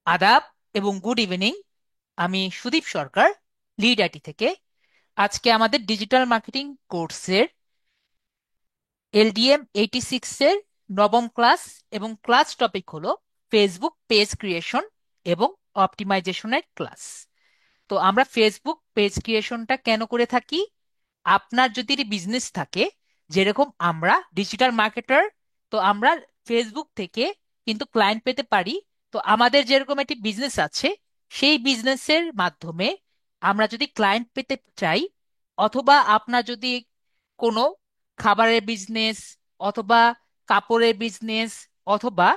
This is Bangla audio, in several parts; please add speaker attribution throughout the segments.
Speaker 1: আদাব এবং গুড ইভিনিং। আমি সুদীপ সরকার, লিড আইটি থেকে। আজকে আমাদের ডিজিটাল মার্কেটিং কোর্সের LDM 86 এর নবম ক্লাস, এবং ক্লাস টপিক হলো ফেসবুক পেজ ক্রিয়েশন এবং অপটিমাইজেশনের ক্লাস। তো আমরা ফেসবুক পেজ ক্রিয়েশনটা কেন করে থাকি? আপনার যদি বিজনেস থাকে, যেরকম আমরা ডিজিটাল মার্কেটার, তো আমরা ফেসবুক থেকে কিন্তু ক্লায়েন্ট পেতে পারি। তো আমাদের যেরকম একটি বিজনেস আছে, সেই বিজনেসের মাধ্যমে আমরা যদি ক্লায়েন্ট পেতে চাই, অথবা আপনার যদি কোনো খাবারের বিজনেস, অথবা কাপড়ের বিজনেস, অথবা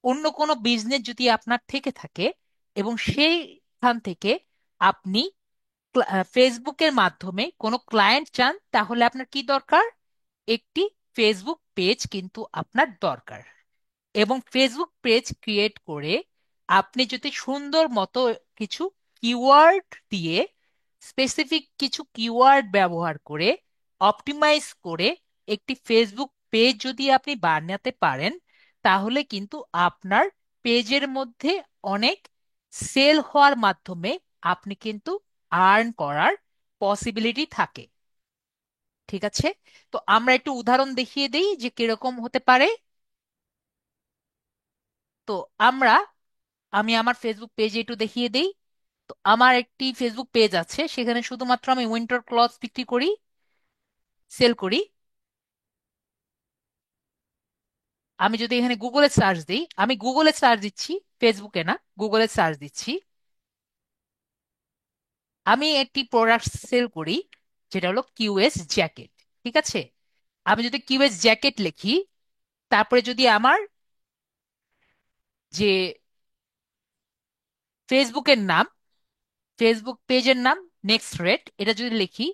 Speaker 1: অন্য কোনো বিজনেস যদি আপনার থেকে থাকে, এবং সেইখান থেকে আপনি ফেসবুকের মাধ্যমে কোনো ক্লায়েন্ট চান, তাহলে আপনার কি দরকার? একটি ফেসবুক পেজ কিন্তু আপনার দরকার। এবং ফেসবুক পেজ ক্রিয়েট করে আপনি যদি সুন্দর মতো কিছু কিওয়ার্ড দিয়ে, স্পেসিফিক কিছু কিওয়ার্ড ব্যবহার করে, অপটিমাইজ করে একটি ফেসবুক পেজ যদি আপনি বানাতে পারেন, তাহলে কিন্তু আপনার পেজের মধ্যে অনেক সেল হওয়ার মাধ্যমে আপনি কিন্তু আর্ন করার পসিবিলিটি থাকে। ঠিক আছে? তো আমরা একটু উদাহরণ দেখিয়ে দেই যে কিরকম হতে পারে। তো আমরা আমি আমার ফেসবুক পেজে একটু দেখিয়ে দেই। তো আমার একটি ফেসবুক পেজ আছে, সেখানে শুধুমাত্র আমি উইন্টার ক্লথ বিক্রি করি, সেল করি। আমি যদি এখানে গুগলে সার্চ দিই, আমি গুগলে সার্চ দিচ্ছি, ফেসবুকে না, গুগলে সার্চ দিচ্ছি। আমি একটি প্রোডাক্ট সেল করি, যেটা হলো কিউএস জ্যাকেট। ঠিক আছে? আমি যদি কিউএস জ্যাকেট লিখি, তারপরে যদি আমার যে ফেসবুকের নাম, ফেসবুক পেজের নাম নেক্সট রেট, এটা যদি লিখি,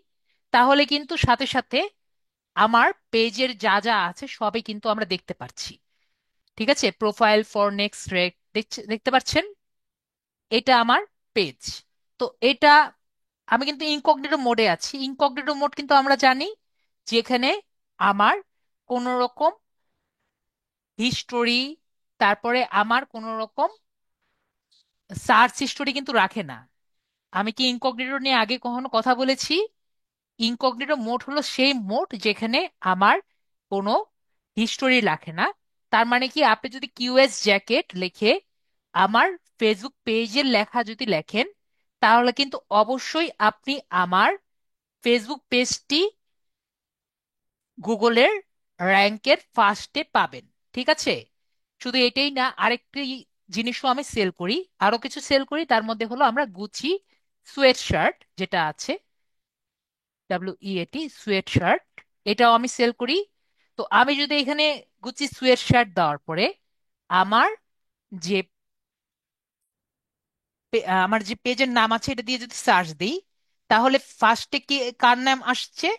Speaker 1: তাহলে কিন্তু সাথে সাথে আমার পেজের যা যা আছে সবই কিন্তু আমরা দেখতে পাচ্ছি। ঠিক আছে? প্রোফাইল ফর নেক্সট রেট দেখতে পাচ্ছেন? এটা আমার পেজ। তো এটা আমি কিন্তু ইনকগনিটো মোডে আছি। ইনকগনিটো মোড কিন্তু আমরা জানি, যেখানে আমার কোনো রকম হিস্টোরি, তারপরে আমার কোনো রকম সার্চ হিস্টোরি কিন্তু রাখে না। আমি কি ইনকগনিটো নিয়ে আগে কখনো কথা বলেছি? ইনকগনিটো মোড হলো সেই মোড যেখানে আমার কোনো হিস্টোরি রাখে না। তার মানে কি, আপনি যদি কিউএস জ্যাকেট লিখে আমার ফেসবুক পেজের লেখা যদি লেখেন, তাহলে কিন্তু অবশ্যই আপনি আমার ফেসবুক পেজটি গুগলের র্যাঙ্কের ফার্স্টে পাবেন। ঠিক আছে? শুধু এটাই না, আরেকটি জিনিসও আমি সেল করি, আরো কিছু সেল করি। তার মধ্যে হলো আমরা গুচি সোয়েট শার্ট, যেটা আছে WEAT সোয়েট শার্ট, এটাও আমি সেল করি। তো আমি যদি এখানে গুচি সোয়েট শার্ট দেওয়ার পরে আমার যে আমার যে পেজের নাম আছে এটা দিয়ে যদি সার্চ দিই, তাহলে ফার্স্টে কি কার নাম আসছে?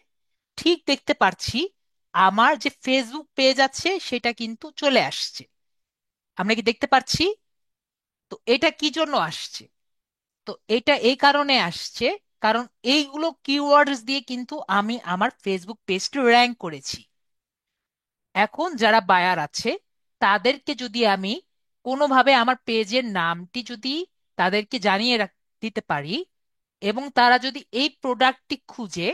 Speaker 1: ঠিক দেখতে পাচ্ছি, আমার যে ফেসবুক পেজ আছে সেটা কিন্তু চলে আসছে। আমরা কি দেখতে পাচ্ছি? তো এটা কি জন্য আসছে? তো এটা এই কারণে আসছে, কারণ এইগুলো কিওয়ার্ডস দিয়ে কিন্তু আমি আমার ফেসবুক পেজটি র্যাঙ্ক করেছি। এখন যারা বায়ার আছে, তাদেরকে যদি আমি কোনোভাবে আমার পেজের নামটি যদি তাদেরকে জানিয়ে দিতে পারি, এবং তারা যদি এই প্রোডাক্টটি খুঁজে,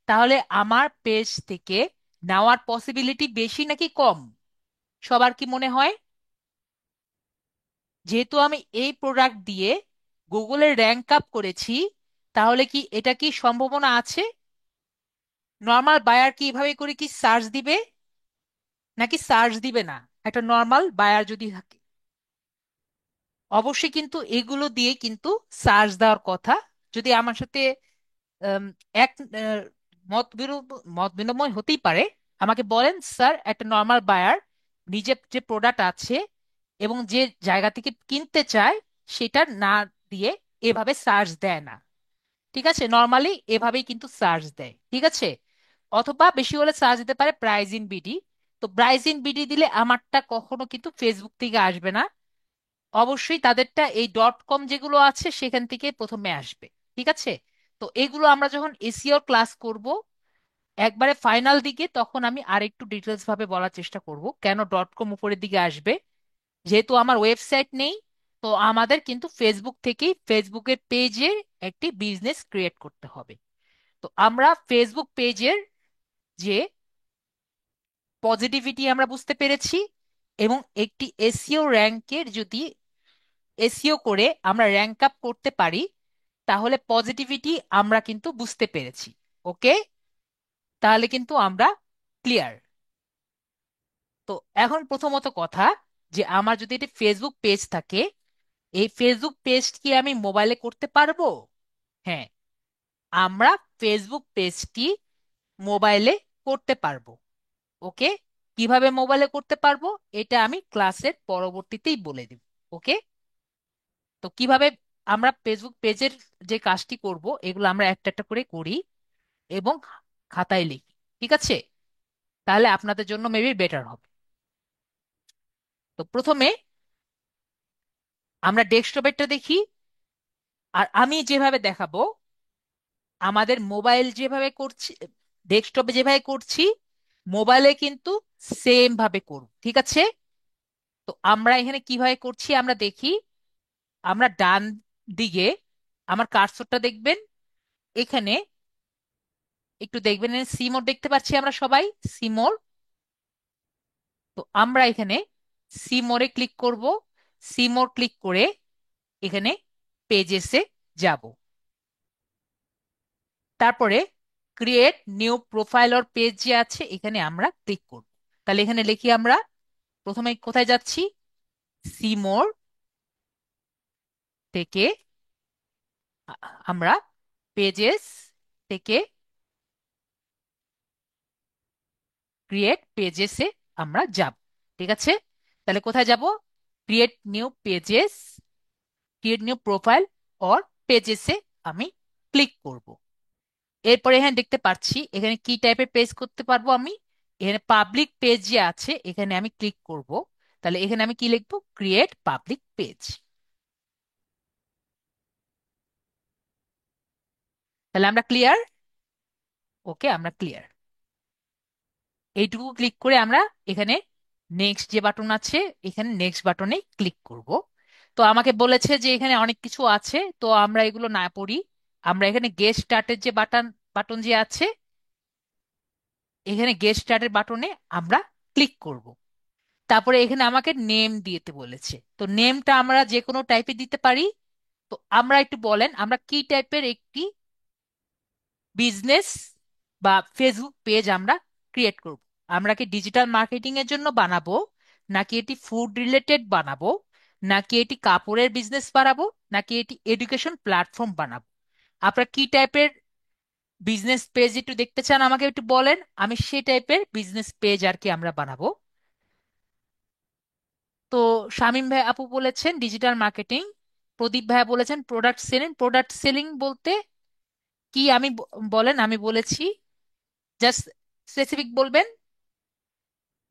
Speaker 1: তাহলে আমার পেজ থেকে নেওয়ার পসিবিলিটি বেশি নাকি কম? সবার কি মনে হয়? যেহেতু আমি এই প্রোডাক্ট দিয়ে গুগলে র্যাঙ্ক আপ করেছি, তাহলে কি এটা কি সম্ভাবনা আছে? নর্মাল বায়ার কি এভাবে করে কি সার্চ দিবে, নাকি সার্চ দিবে না? একটা নর্মাল বায়ার যদি থাকে, অবশ্যই কিন্তু এগুলো দিয়ে কিন্তু সার্চ দেওয়ার কথা। যদি আমার সাথে আম, এক আহ, মত বিনিময় হতেই পারে, আমাকে বলেন, স্যার, একটা নর্মাল বায়ার নিজের যে প্রোডাক্ট আছে এবং যে জায়গা থেকে কিনতে চায়, সেটা না দিয়ে এভাবে সার্চ দেয় না। ঠিক আছে? নর্মালি এভাবেই কিন্তু সার্চ দেয়। ঠিক আছে? অথবা বেশি হলে সার্চ দিতে পারে প্রাইস ইন বিডি। তো প্রাইস ইন বিডি দিলে আমারটা কখনো কিন্তু ফেসবুক থেকে আসবে না, অবশ্যই তাদেরটা এই .com যেগুলো আছে সেখান থেকে প্রথমে আসবে। ঠিক আছে? তো এগুলো আমরা যখন এসইও ক্লাস করব একবারে ফাইনাল দিকে, তখন আমি আরেকটু ডিটেলস ভাবে বলার চেষ্টা করব কেন .com উপরের দিকে আসবে। যেহেতু আমার ওয়েবসাইট নেই, তো আমাদের কিন্তু ফেসবুক থেকেই ফেসবুকের পেজে একটি বিজনেস ক্রিয়েট করতে হবে। তো আমরা ফেসবুক পেজের যে পজিটিভিটি আমরা বুঝতে পেরেছি, এবং একটি এসইও র্যাঙ্কের যদি এসইও করে আমরা র্যাঙ্ক আপ করতে পারি, তাহলে পজিটিভিটি আমরা কিন্তু বুঝতে পেরেছি। ওকে, তাহলে কিন্তু আমরা ক্লিয়ার। তো এখন প্রথমত কথা, যে আমার যদি একটি ফেসবুক পেজ থাকে, এই ফেসবুক পেজ কি আমি মোবাইলে করতে পারবো? হ্যাঁ, আমরা ফেসবুক পেজটি মোবাইলে করতে পারবো। ওকে, কিভাবে মোবাইলে করতে পারবো এটা আমি ক্লাসের পরবর্তীতেই বলে দেব। ওকে, তো কিভাবে আমরা ফেসবুক পেজের যে কাজটি করব এগুলো আমরা একটা একটা করে করি এবং খাতায় লিখি। ঠিক আছে, তাহলে আপনাদের জন্য মেবি বেটার হবে। তো প্রথমে আমরা ডেস্কটপেরটা দেখি। আর আমি যেভাবে দেখাবো, আমাদের মোবাইল যেভাবে করছি, ডেস্কটপে যেভাবে করছি, মোবাইলে কিন্তু সেম ভাবে করব। ঠিক আছে, তো আমরা এখানে কিভাবে করছি আমরা দেখি। আমরা ডান দিকে আমার কার্সরটা দেখবেন, এখানে একটু দেখবেন, সিমোর দেখতে পাচ্ছি আমরা সবাই, সিমোর। তো আমরা এখানে সিমোরে ক্লিক করব। সিমোর ক্লিক করে এখানে পেজেসে যাব। তারপরে create new profile or page যে আছে এখানে আমরা ক্লিক করব। তাহলে এখানে লিখি আমরা, প্রথমে কোথায় যাচ্ছি, সিমোর থেকে আমরা পেজেস থেকে ক্রিয়েট পেজেসে আমরা যাব। ঠিক আছে, তাহলে কোথায় যাব, create new pages, create new profile or পেজেসে আমি ক্লিক করব। এরপরে এখানে দেখতে পাচ্ছি এখানে কি টাইপের পেজ করতে পারবো আমি, এখানে পাবলিক পেজ যে আছে এখানে আমি ক্লিক করব। তাহলে এখানে আমি কি লিখবো, ক্রিয়েট পাবলিক পেজ। তাহলে আমরা ক্লিয়ার। ওকে, আমরা ক্লিয়ার। এইটুকু ক্লিক করে আমরা এখানে নেক্সট যে বাটন আছে এখানে নেক্সট বাটনে ক্লিক করব। তো আমাকে বলেছে যে এখানে অনেক কিছু আছে, তো আমরা এগুলো না পড়ি। আমরা এখানে গেট স্টার্টের যে বাটন বাটন যে আছে, এখানে গেট স্টার্টের বাটনে আমরা ক্লিক করব। তারপরে এখানে আমাকে নেম দিতে বলেছে, তো নেমটা আমরা যে কোনো টাইপে দিতে পারি। তো আমরা একটু বলেন আমরা কি টাইপের একটি বিজনেস বা ফেসবুক পেজ আমরা ক্রিয়েট করব। আমরা কি ডিজিটাল মার্কেটিং এর জন্য বানাবো, নাকি এটি ফুড রিলেটেড বানাবো, নাকি এটি কাপড়ের বিজনেস বানাবো, নাকি এটি এডুকেশন প্ল্যাটফর্ম বানাবো? আপনারা কি টাইপের বিজনেস পেজ একটু দেখতে চান আমাকে একটু বলেন, আমি সেই টাইপের বিজনেস পেজ আর কি আমরা বানাবো। তো শামীম ভাই আপু বলেছেন ডিজিটাল মার্কেটিং, প্রদীপ ভাই বলেছেন প্রোডাক্ট সেলিং। প্রোডাক্ট সেলিং বলতে কি আমি বলেন, আমি বলেছি জাস্ট স্পেসিফিক বলবেন।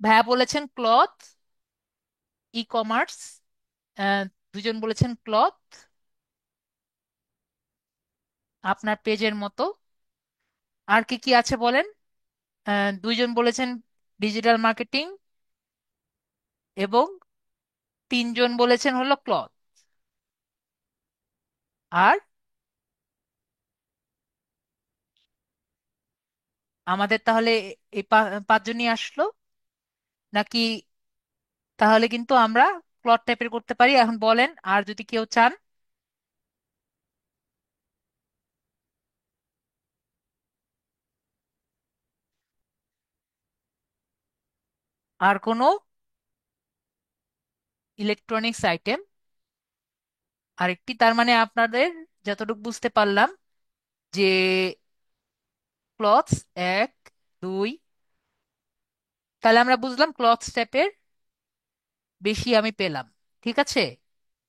Speaker 1: ভাইয়া বলেছেন ক্লথ, ই কমার্স, দুজন বলেছেন ক্লথ আপনার পেজের মতো। আর কি কি আছে বলেন। দুইজন বলেছেন ডিজিটাল মার্কেটিং, এবং তিনজন বলেছেন হলো ক্লথ। আর আমাদের তাহলে এই পাঁচজনই আসলো নাকি? তাহলে কিন্তু আমরা ক্লথ টাইপের করতে পারি। এখন বলেন আর যদি কেউ চান। আর কোনো ইলেকট্রনিক্স আইটেম আরেকটি, তার মানে আপনাদের যতটুকু বুঝতে পারলাম যে ক্লথস এক, দুই, তাহলে আমরা বুঝলাম ক্লথস টাইপের বেশি আমি পেলাম। ঠিক আছে,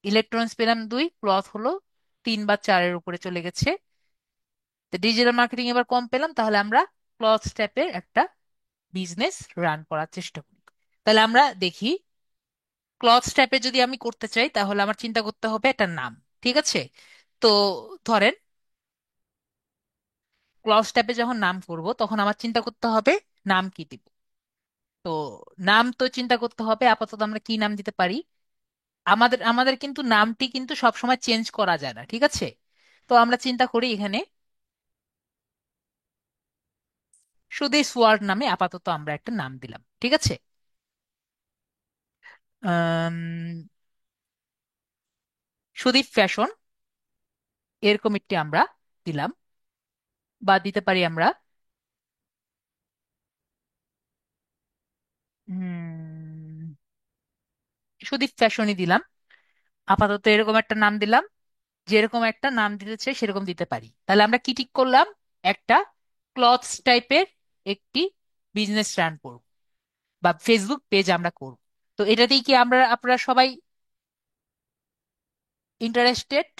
Speaker 1: ইলেকট্রনিক্স পেলাম দুই, ক্লথ হলো তিন বা চারের উপরে চলে গেছে। তো ডিজিটাল মার্কেটিং এবার কম পেলাম, তাহলে আমরা ক্লথ টাইপের একটা বিজনেস রান করার চেষ্টা করি। তাহলে আমরা দেখি, ক্লথ টাইপের যদি আমি করতে চাই তাহলে আমার চিন্তা করতে হবে একটা নাম। ঠিক আছে, তো ধরেন ক্লথ টাইপে যখন নাম করব তখন আমার চিন্তা করতে হবে নাম কি দিব। তো নাম তো চিন্তা করতে হবে, আপাতত আমরা কি নাম দিতে পারি। আমাদের আমাদের কিন্তু নামটি কিন্তু সবসময় চেঞ্জ করা যায় না, ঠিক আছে? তো আমরা চিন্তা করি এখানে শুধু সোয়ার্ড নামে আপাতত আমরা একটা নাম দিলাম, ঠিক আছে? আম, সুদীপ ফ্যাশন এরকম একটি আমরা দিলাম, বা দিতে পারি আমরা উম, সুদীপ ফ্যাশনই দিলাম। আপাতত এরকম একটা নাম দিলাম, যেরকম একটা নাম দিতে চাই সেরকম দিতে পারি। তাহলে আমরা কি ঠিক করলাম? একটা ক্লথস টাইপের একটি বিজনেস রান করব, বা ফেসবুক পেজ আমরা করব। তো এটাতেই কি আমরা আপনারা সবাই ইন্টারেস্টেড?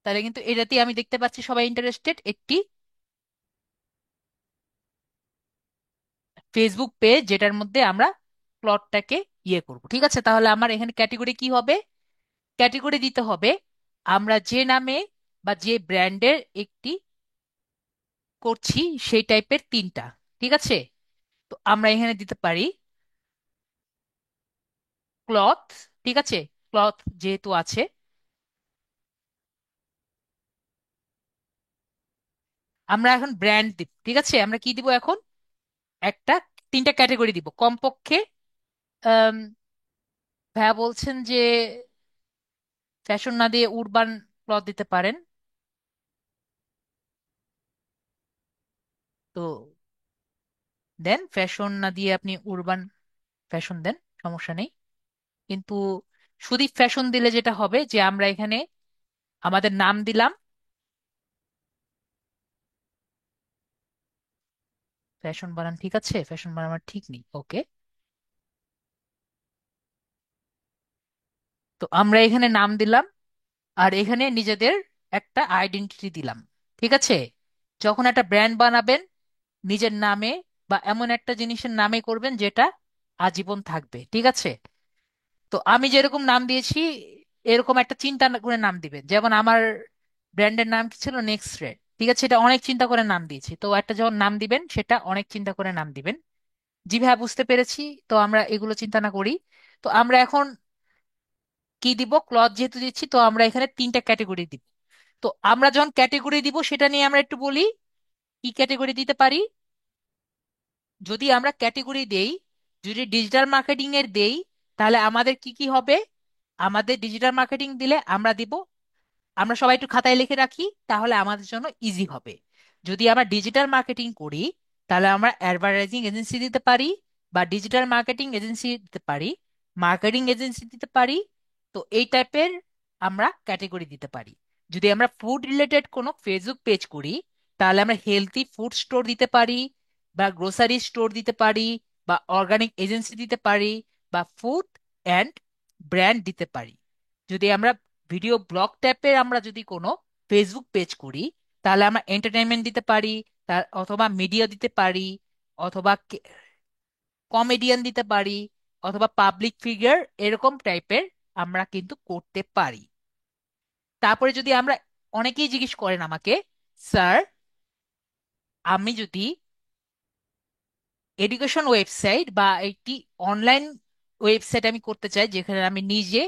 Speaker 1: তাহলে কিন্তু এটাতেই আমি দেখতে পাচ্ছি সবাই ইন্টারেস্টেড, একটি ফেসবুক পেজ যেটার মধ্যে আমরা প্লটটাকে ইয়ে করব, ঠিক আছে? তাহলে আমার এখানে ক্যাটেগরি কি হবে? ক্যাটেগরি দিতে হবে আমরা যে নামে বা যে ব্র্যান্ডের একটি করছি সেই টাইপের তিনটা, ঠিক আছে? তো আমরা এখানে দিতে পারি ক্লথ, ঠিক আছে? ক্লথ যেহেতু আছে, আমরা এখন ব্র্যান্ড দিব, ঠিক আছে? আমরা কি দিব এখন? একটা তিনটা ক্যাটাগরি দিব কমপক্ষে। আম, ভাইয়া বলছেন যে ফ্যাশন না দিয়ে উরবান ক্লথ দিতে পারেন। তো দেন ফ্যাশন না দিয়ে আপনি উরবান ফ্যাশন দেন, সমস্যা নেই। কিন্তু শুধু ফ্যাশন দিলে যেটা হবে যে আমরা এখানে আমাদের নাম দিলাম, ফ্যাশন বানান ঠিক আছে? ফ্যাশন বানান আমার ঠিক নেই, ওকে। তো আমরা এখানে নাম দিলাম, আর এখানে নিজেদের একটা আইডেন্টিটি দিলাম, ঠিক আছে? যখন একটা ব্র্যান্ড বানাবেন নিজের নামে বা এমন একটা জিনিসের নামে করবেন যেটা আজীবন থাকবে, ঠিক আছে? তো আমি যেরকম নাম দিয়েছি এরকম একটা চিন্তা করে নাম দিবেন। যেমন আমার ব্র্যান্ডের নাম কি ছিল? নেক্সট রেড, ঠিক আছে? এটা অনেক চিন্তা করে নাম দিয়েছি। তো একটা যখন নাম দিবেন সেটা অনেক চিন্তা করে নাম দিবেন। জি ভাইয়া, বুঝতে পেরেছি। তো আমরা এগুলো চিন্তা না করি। তো আমরা এখন কি দিব? ক্লথ যেহেতু দিচ্ছি, তো আমরা এখানে তিনটা ক্যাটেগরি দিব। তো আমরা যখন ক্যাটেগরি দিব সেটা নিয়ে আমরা একটু বলি কি ক্যাটেগরি দিতে পারি। যদি আমরা ক্যাটেগরি দেই, যদি ডিজিটাল মার্কেটিং এর দেই, তাহলে আমাদের কি কি হবে? আমাদের ডিজিটাল মার্কেটিং দিলে আমরা দিব, আমরা সবাই একটু খাতায় লিখে রাখি তাহলে আমাদের জন্য ইজি হবে। যদি আমরা ডিজিটাল মার্কেটিং করি তাহলে আমরা অ্যাডভার্টাইজিং এজেন্সি দিতে পারি, বা ডিজিটাল মার্কেটিং এজেন্সি দিতে পারি, মার্কেটিং এজেন্সি দিতে পারি। তো এই টাইপের আমরা ক্যাটেগরি দিতে পারি। যদি আমরা ফুড রিলেটেড কোনো ফেসবুক পেজ করি তাহলে আমরা হেলথি ফুড স্টোর দিতে পারি, বা গ্রোসারি স্টোর দিতে পারি, বা অর্গানিক এজেন্সি দিতে পারি, বা ফুড অ্যান্ড ব্র্যান্ড দিতে পারি। যদি আমরা ভিডিও ব্লগ টাইপের আমরা যদি কোনো ফেসবুক পেজ করি তাহলে আমরা এন্টারটেনমেন্ট দিতে পারি, তার অথবা মিডিয়া দিতে পারি, অথবা কমেডিয়ান দিতে পারি, অথবা পাবলিক ফিগার, এরকম টাইপের আমরা কিন্তু করতে পারি। তারপরে যদি আমরা, অনেকেই জিজ্ঞেস করেন আমাকে, স্যার আমি যদি এডুকেশন ওয়েবসাইট বা একটি অনলাইন ওয়েবসাইট আমি করতে চাই যেখানে আমি নিজে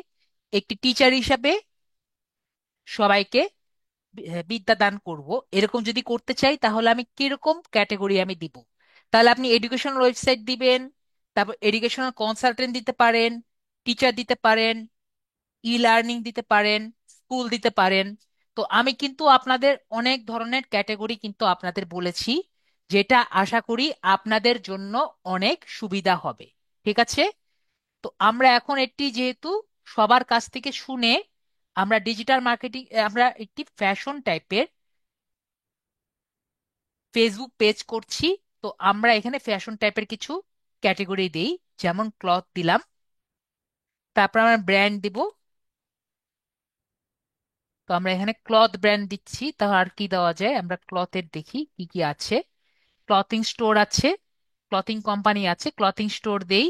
Speaker 1: একটি টিচার হিসাবে সবাইকে বিদ্যা দান করব, এরকম যদি করতে চাই তাহলে আমি কিরকম ক্যাটাগরি আমি দিব? তাহলে আপনি এডুকেশনাল ওয়েবসাইট দিবেন, তারপর এডুকেশনাল কনসালটেন্ট দিতে পারেন, টিচার দিতে পারেন, ই লার্নিং দিতে পারেন, স্কুল দিতে পারেন। তো আমি কিন্তু আপনাদের অনেক ধরনের ক্যাটাগরি কিন্তু আপনাদের বলেছি, যেটা আশা করি আপনাদের জন্য অনেক সুবিধা হবে, ঠিক আছে? তো আমরা এখন একটি যেহেতু সবার কাছ থেকে শুনে আমরা ডিজিটাল মার্কেটিং, আমরা একটি ফ্যাশন টাইপের ফেসবুক পেজ করছি। তো আমরা এখানে ফ্যাশন টাইপের কিছু ক্যাটাগরি দেই, যেমন ক্লথ দিলাম, তারপর আমরা ব্র্যান্ড দিব। তো আমরা এখানে ক্লথ ব্র্যান্ড দিচ্ছি। তাহলে আর কি দেওয়া যায়? আমরা ক্লথের দেখি কি কি আছে। ক্লথিং স্টোর আছে, ক্লথিং কোম্পানি আছে, ক্লথিং স্টোর দেই।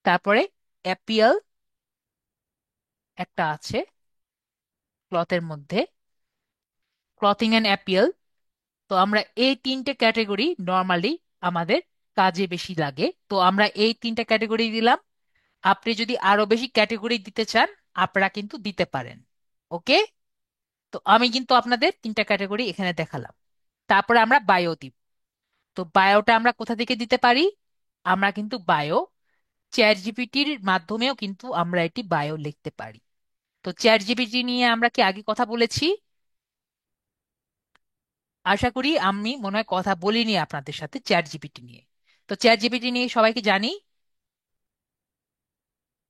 Speaker 1: তারপরে অ্যাপিয়াল একটা আছে ক্লথের মধ্যে, ক্লথিং অ্যান্ড অ্যাপিয়াল। তো আমরা এই তিনটে ক্যাটাগরি নর্মালি আমাদের কাজে বেশি লাগে, তো আমরা এই তিনটে ক্যাটাগরি দিলাম। আপনি যদি আরো বেশি ক্যাটাগরি দিতে চান আপনারা কিন্তু দিতে পারেন। ওকে। তো আমি কিন্তু আপনাদের তিনটা ক্যাটাগরি এখানে দেখালাম। তারপরে আমরা বায়ো দিব। তো বায়োটা আমরা কোথা থেকে দিতে পারি? আমরা কিন্তু বায়ো চ্যাট জিপিটির মাধ্যমেও কিন্তু আমরা এটি বায়ো লিখতে পারি। তো চ্যাট জিপিটি নিয়ে আমরা কি আগে কথা বলেছি? আশা করি আমি মনে হয় কথা বলিনি আপনাদের সাথে চ্যাট জিপিটি নিয়ে। তো চ্যাট জিপিটি নিয়ে সবাইকে জানি।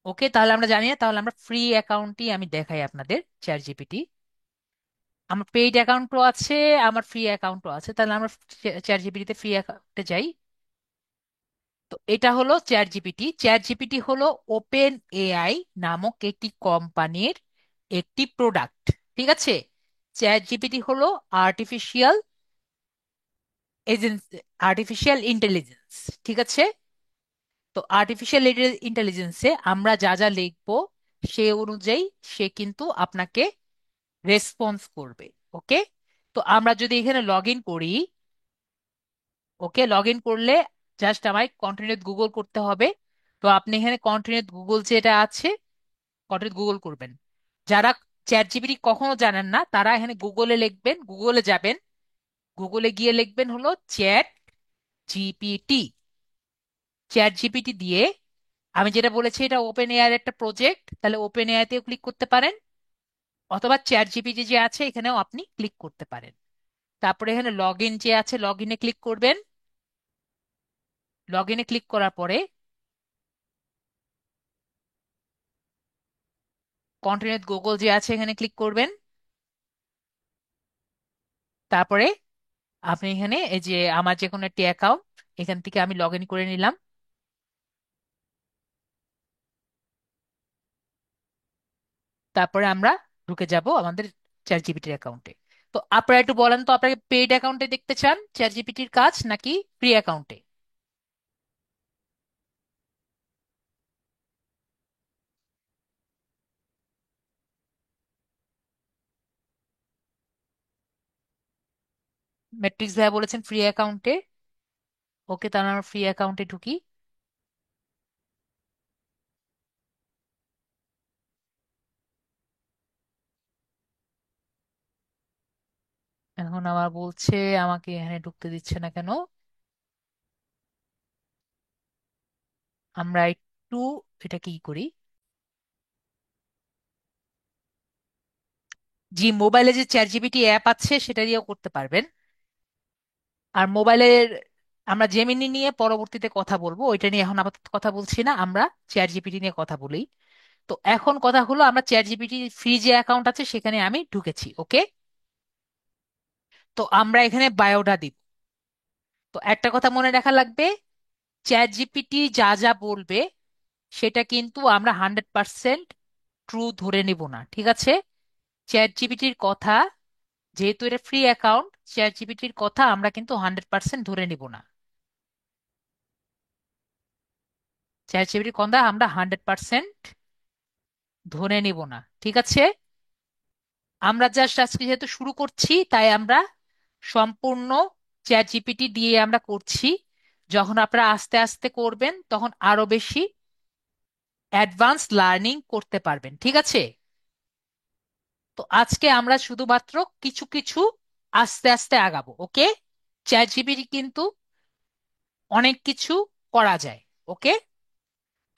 Speaker 1: ওকে, তাহলে আমরা জানি না, তাহলে আমরা ফ্রি অ্যাকাউন্টই আমি দেখাই আপনাদের চ্যাট জিপিটি। আমার পেইড অ্যাকাউন্টও আছে, আমার ফ্রি অ্যাকাউন্টও আছে, তাহলে আমরা চ্যাট জিপিটিতে ফ্রি অ্যাকাউন্টে যাই। তো এটা হলো চ্যাট জিপিটি। চ্যাট জিপিটি হলো ওপেন এআই নামক একটি কোম্পানির একটি প্রোডাক্ট। ঠিক আছে। চ্যাট জিপিটি হলো আর্টিফিশিয়াল এজেন্স আর্টিফিশিয়াল ইন্টেলিজেন্স। ঠিক আছে। তো আর্টিফিশিয়াল ইন্টেলিজেন্সে আমরা যা যা লিখবো সে অনুযায়ী সে কিন্তু আপনাকে রেসপন্স করবে। ওকে। তো আমরা যদি এখানে লগ ইন করি, ওকে, লগ ইন করলে জাস্ট আমায় কন্টিনিউ গুগল করতে হবে। তো আপনি এখানে কন্টিনিউ গুগল যেটা আছে কন্টিনিউ গুগল করবেন। যারা চ্যাট জিপিটি কখনো জানেন না তারা এখানে গুগলে লিখবেন, গুগলে যাবেন, গুগলে গিয়ে লিখবেন হলো চ্যাট জিপিটি। চ্যাট জিপিটি দিয়ে আমি যেটা বলেছি এটা ওপেন এআই এর একটা প্রজেক্ট, তাহলে ওপেন এআই তেও ক্লিক করতে পারেন, অথবা চ্যাট জিপিটি যে আছে এখানেও আপনি ক্লিক করতে পারেন। তারপরে এখানে লগ ইন যে আছে লগ ইনে ক্লিক করবেন। লগ ইনে ক্লিক করার পরে কন্টিনিউ গুগল যে আছে এখানে ক্লিক করবেন। তারপরে আপনি এখানে এই যে আমার যে কোনো একটি অ্যাকাউন্ট এখান থেকে আমি লগ ইন করে নিলাম। তারপরে আমরা ঢুকে যাব আমাদের চ্যাট জিপিটির অ্যাকাউন্টে। তো আপনারা একটু বলেন তো আপনাকে পেইড অ্যাকাউন্টে দেখতে চান চ্যাট জিপিটির কাজ নাকি ফ্রি অ্যাকাউন্টে? ম্যাট্রিক্স ভাইয়া বলেছেন ফ্রি অ্যাকাউন্টে। ওকে, তাহলে আমরা ফ্রি অ্যাকাউন্টে ঢুকি। এখন আমার বলছে আমাকে এখানে ঢুকতে দিচ্ছে না কেন। আমরা একটু এটা কি করি। জি, মোবাইলে যে চ্যাট জিপিটি অ্যাপ আছে সেটা দিয়েও করতে পারবেন। আর মোবাইলের আমরা জেমিনি নিয়ে পরবর্তীতে কথা বলবো, ওইটা নিয়ে এখন আপাতত কথা বলছি না, আমরা চ্যাট জিপিটি নিয়ে কথা বলি। তো এখন কথা হলো আমরা চ্যাট জিপিটি ফ্রি যে অ্যাকাউন্ট আছে সেখানে আমি ঢুকেছি। ওকে। তো আমরা এখানে বায়োডা দিব। তো একটা কথা মনে রাখা লাগবে, চ্যাট জিপিটি যা যা বলবে সেটা কিন্তু আমরা 100% ট্রু ধরে নিব না। ঠিক আছে। চ্যাট জিপিটির কথা, যেহেতু এটা ফ্রি অ্যাকাউন্ট, চ্যাট জিপিটির কথা আমরা কিন্তু 100% ধরে নিব না। চ্যাট জিপিটির কথা আমরা 100% ধরে নিব না। ঠিক আছে। আমরা জাস্ট আজকে যেহেতু শুরু করছি তাই আমরা সম্পূর্ণ চ্যাট জিপিটি দিয়ে আমরা করছি। যখন আপনারা আস্তে আস্তে করবেন তখন আরো বেশি অ্যাডভান্স লার্নিং করতে পারবেন। ঠিক আছে। তো আজকে আমরা শুধুমাত্র কিছু কিছু আস্তে আস্তে আগাবো। ওকে। চ্যাট জিপিটি কিন্তু অনেক কিছু করা যায়। ওকে।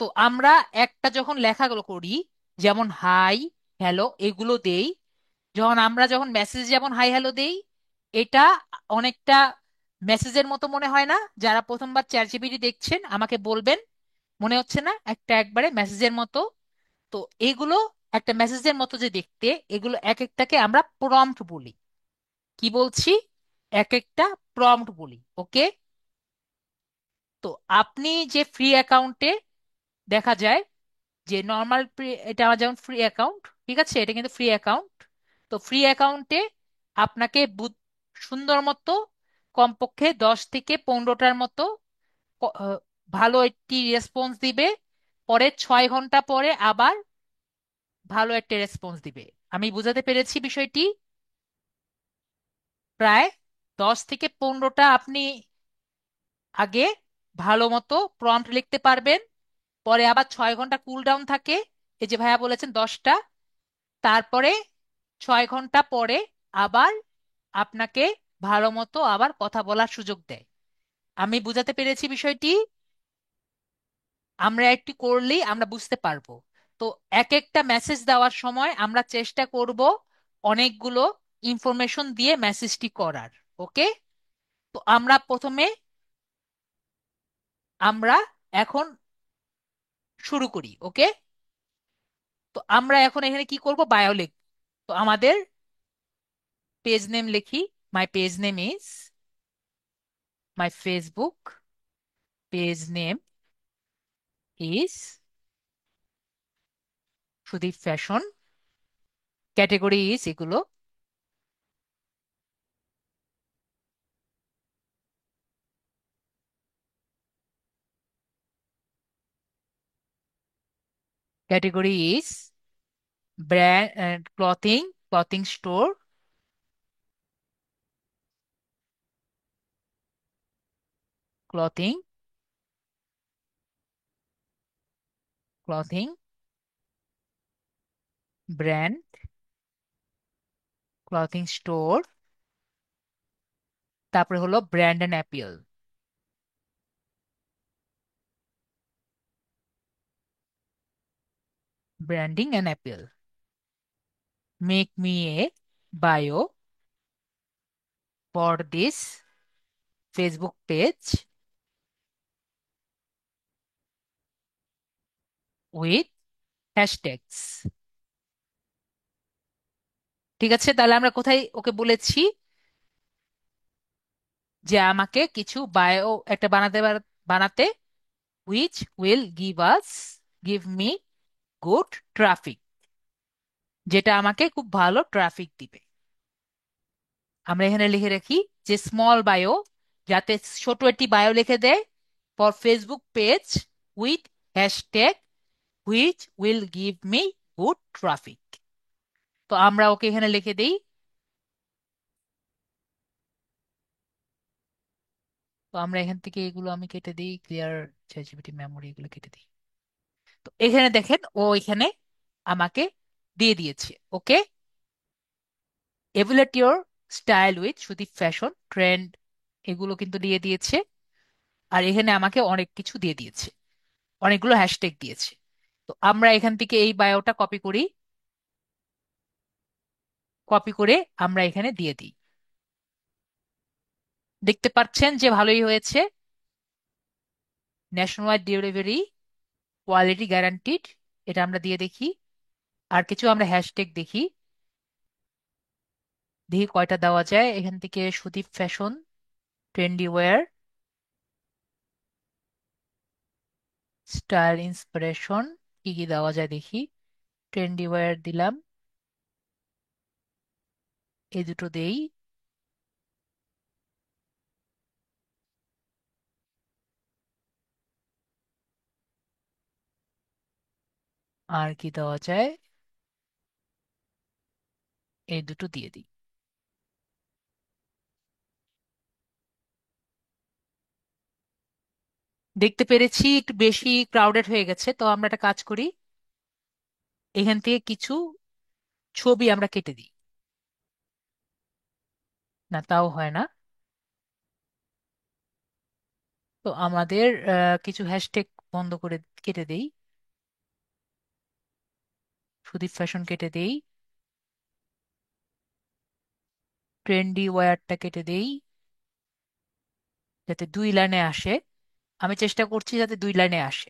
Speaker 1: তো আমরা একটা যখন লেখাগুলো করি, যেমন হাই হ্যালো এগুলো দেই, যখন মেসেজ যেমন হাই হ্যালো দেই, এটা অনেকটা মেসেজের মতো মনে হয় না? যারা প্রথমবার চ্যাট জিপিটি দেখছেন আমাকে বলবেন মনে হচ্ছে না একটা একবারে মেসেজের মতো? তো এগুলো একটা মেসেজের মতো যে দেখতে, এগুলো এক একটাকে আমরা প্রম্পট বলি। কি বলছি? এক একটা প্রম্পট বলি। ওকে। তো আপনি যে ফ্রি অ্যাকাউন্টে দেখা যায় যে নর্মাল, এটা আমার যেমন ফ্রি অ্যাকাউন্ট, ঠিক আছে, এটা কিন্তু ফ্রি অ্যাকাউন্ট। তো ফ্রি অ্যাকাউন্টে আপনাকে সুন্দর মতো কমপক্ষে 10 থেকে 15টার মতো ভালো একটি রেসপন্স দিবে, পরে 6 ঘন্টা পরে আবার ভালো একটা রেসপন্স দিবে। আমি বুঝাতে পেরেছি বিষয়টি? প্রায় 10 থেকে 15টা আপনি আগে ভালো মতো প্রম্পট লিখতে পারবেন, পরে আবার 6 ঘন্টা কুল ডাউন থাকে, এই যে ভাইয়া বলেছেন 10টা। তারপরে 6 ঘন্টা পরে আবার আপনাকে ভালো মতো আবার কথা বলার সুযোগ দেয়। আমি বুঝাতে পেরেছি বিষয়টি? আমরা একটু করলেই আমরা বুঝতে পারবো। তো এক একটা মেসেজ দেওয়ার সময় আমরা চেষ্টা করব অনেকগুলো ইনফরমেশন দিয়ে মেসেজটি করার। ওকে? তো আমরা প্রথমে আমরা এখন শুরু করি। ওকে? তো আমরা এখন এখানে কি করব, বায়ো লিখ। তো আমাদের পেজ নেম লিখি, my page name is, my Facebook page name is Sudip fashion, category is এগুলো, category is brand, clothing, clothing store, clothing, clothing brand, clothing store, তারপরে হলো brand and apparel, branding and apparel. Make me a bio for this Facebook page with hashtags. ঠিক আছে, তাহলে আমরা কোথায় ওকে বলেছি যে আমাকে কিছু বায়ো একটা বানাতে, which will give me good traffic, যেটা আমাকে খুব ভালো ট্রাফিক দিবে। আমরা এখানে লিখে রাখি যে স্মল বায়ো, যাতে ছোট একটি বায়ো লিখে দেয়, for Facebook page with hashtag which will give me good traffic. তো আমরা ওকে এখানে লিখে দিই। তো আমরা এখান থেকে এগুলো আমি কেটে দিই, ক্লিয়ার চ্যাটজিপিটি মেমোরি এগুলো কেটে দিই। তো এখানে দেখেন ও এখানে আমাকে দিয়ে দিয়েছে। Okay? Elevate your style with Sudip fashion trend, এগুলো কিন্তু দিয়ে দিয়েছে। আর এখানে আমাকে অনেক কিছু দিয়ে দিয়েছে, অনেকগুলো হ্যাশট্যাগ দিয়েছে। তো আমরা এখান থেকে এই বায়োটা কপি করি, কপি করে আমরা এখানে দিয়ে দিই। দেখতে পাচ্ছেন যে ভালোই হয়েছে। National wide delivery, quality guaranteed, এটা আমরা দিয়ে দেখি। আর কিছু আমরা হ্যাশট্যাগ দেখি, দেখি কয়টা দেওয়া যায় এখান থেকে। Sudip fashion, trendy wear, style inspiration, কি কি দেওয়া যায় দেখি। ট্রেন্ডি ওয়্যার দিলাম, এই দুটো দেই। আর কি দেওয়া যায়, এই দুটো দিয়ে দিই। দেখতে পেরেছি একটু বেশি ক্রাউডেড হয়ে গেছে, তো আমরা একটা কাজ করি, এখান থেকে কিছু ছবি আমরা কেটে দিই। না, তাও হয় না। তো আমাদের কিছু হ্যাশট্যাগ বন্ধ করে কেটে দেই। সুদীপ ফ্যাশন কেটে দেই, ট্রেন্ডি ওয়্যারটা কেটে দেই, যাতে 2 লাইনে আসে। আমি চেষ্টা করছি যাতে 2 লাইনে আসে।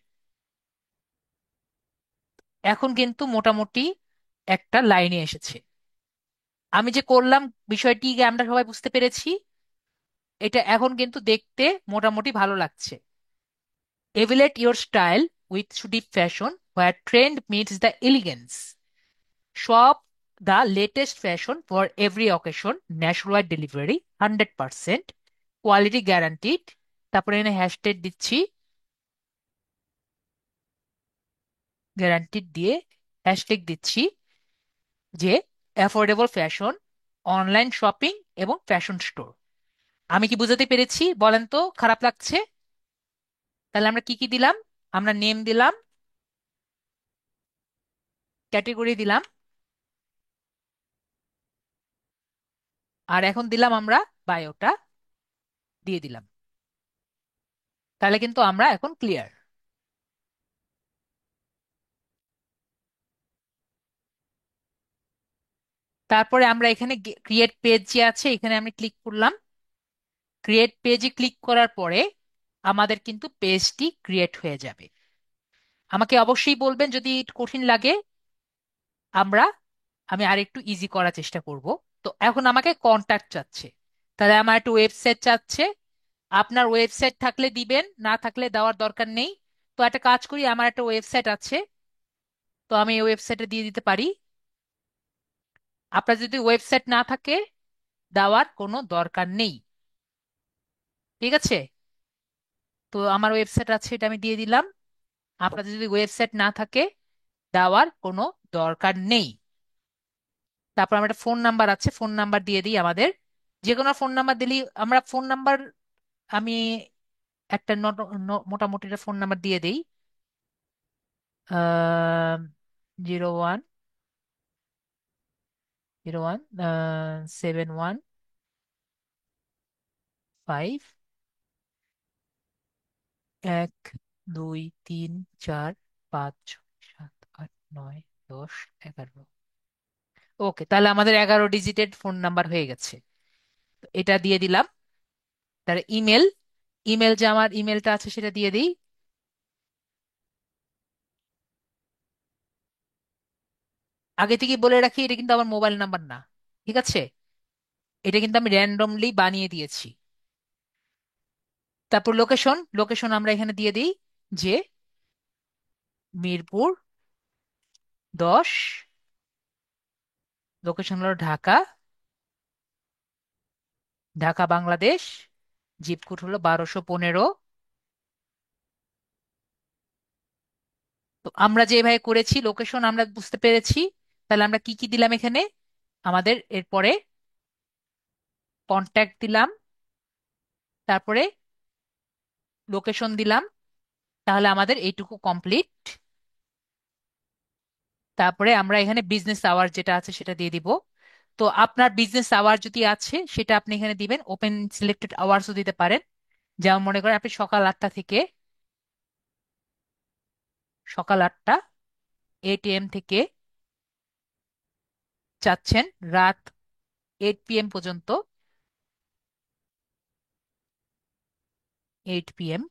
Speaker 1: এখন কিন্তু মোটামুটি একটা লাইনে এসেছে। আমি যে করলাম বিষয়টি আমরা সবাই বুঝতে পেরেছি। এটা এখন কিন্তু দেখতে মোটামুটি ভালো লাগছে। Elevate your style with Sudip fashion where trend meets the elegance, shop the latest fashion for every occasion, national delivery, 100%, quality guaranteed. তারপরে এখানে হ্যাশট্যাগ দিচ্ছি, গ্যারান্টিড দিয়ে হ্যাশট্যাগ দিচ্ছি যে অ্যাফোর্ডেবল ফ্যাশন, অনলাইন শপিং এবং ফ্যাশন স্টোর। আমি কি বুঝাতে পেরেছি বলেন তো? খারাপ লাগছে? তাহলে আমরা কি কি দিলাম? আমরা নেম দিলাম, ক্যাটেগরি দিলাম, আর এখন দিলাম আমরা বায়োটা দিয়ে দিলাম। তাহলে কিন্তু আমরা এখন ক্লিয়ার। তারপরে আমরা এখানে ক্রিয়েট পেজ যে আছে এখানে আমি ক্লিক করলাম। ক্রিয়েট পেজে ক্লিক করার পরে আমাদের কিন্তু পেজটি ক্রিয়েট হয়ে যাবে। আমাকে অবশ্যই বলবেন যদি কঠিন লাগে, আমরা আমি আরেকটু ইজি করার চেষ্টা করব। তো এখন আমাকে কন্টাক্ট চাচ্ছে, তাহলে আমার একটা ওয়েবসাইট চাচ্ছে। আপনার ওয়েবসাইট থাকলে দিবেন, না থাকলে দেওয়ার দরকার নেই। তো একটা কাজ করি, আমার একটা ওয়েবসাইট আছে, তো আমি এই ওয়েবসাইটে দিয়ে দিতে পারি। আপনার যদি ওয়েবসাইট না থাকে দেওয়ার কোনো দরকার নেই, ঠিক আছে? তো আমার ওয়েবসাইট আছে, এটা আমি দিয়ে দিলাম। আপনাদের যদি ওয়েবসাইট না থাকে দেওয়ার কোনো দরকার নেই। তারপর আমার একটা ফোন নাম্বার আছে, ফোন নাম্বার দিয়ে দিই আমাদের। যে কোনো ফোন নাম্বার দিলেই আমরা ফোন নাম্বার, আমি একটা মোটামুটি একটা ফোন নাম্বার দিয়ে দিই। 01, 71, 5, 1, 2, 3, 4, 5, 6, 7, 8, 9, 10, 11। ওকে, তাহলে আমাদের 11 ডিজিটেড ফোন নাম্বার হয়ে গেছে। তো এটা দিয়ে দিলাম। তার ইমেল, ইমেল যে আমার ইমেলটা আছে সেটা দিয়ে দিই। আগে থেকে বলে রাখি এটা কিন্তু আমার মোবাইল নাম্বার না, ঠিক আছে? এটা কিন্তু আমি র্যান্ডমলি বানিয়ে দিয়েছি। তারপর লোকেশন, লোকেশন আমরা এখানে দিয়ে দিই যে মিরপুর 10, লোকেশন হলো ঢাকা, ঢাকা বাংলাদেশ, জিপ কোড হলো 1215। তো আমরা যেভাবে করেছি লোকেশন আমরা বুঝতে পেরেছি। তাহলে আমরা কি কি দিলাম এখানে, আমাদের এরপরে কন্ট্যাক্ট দিলাম, তারপরে লোকেশন দিলাম। তাহলে আমাদের এইটুকু কমপ্লিট। তারপরে আমরা এখানে বিজনেস আওয়ার যেটা আছে সেটা দিয়ে দিব। তো আপনার বিজনেস আওয়ার যদি আছে সেটা আপনি এখানে দিবেন, ওপেন সিলেক্টেড আওয়ার্সও দিতে পারেন। যেমন মনে করেন আপনি সকাল 8টা 8 AM থেকে চাচ্ছেন রাত 8 PM পর্যন্ত, 8 PM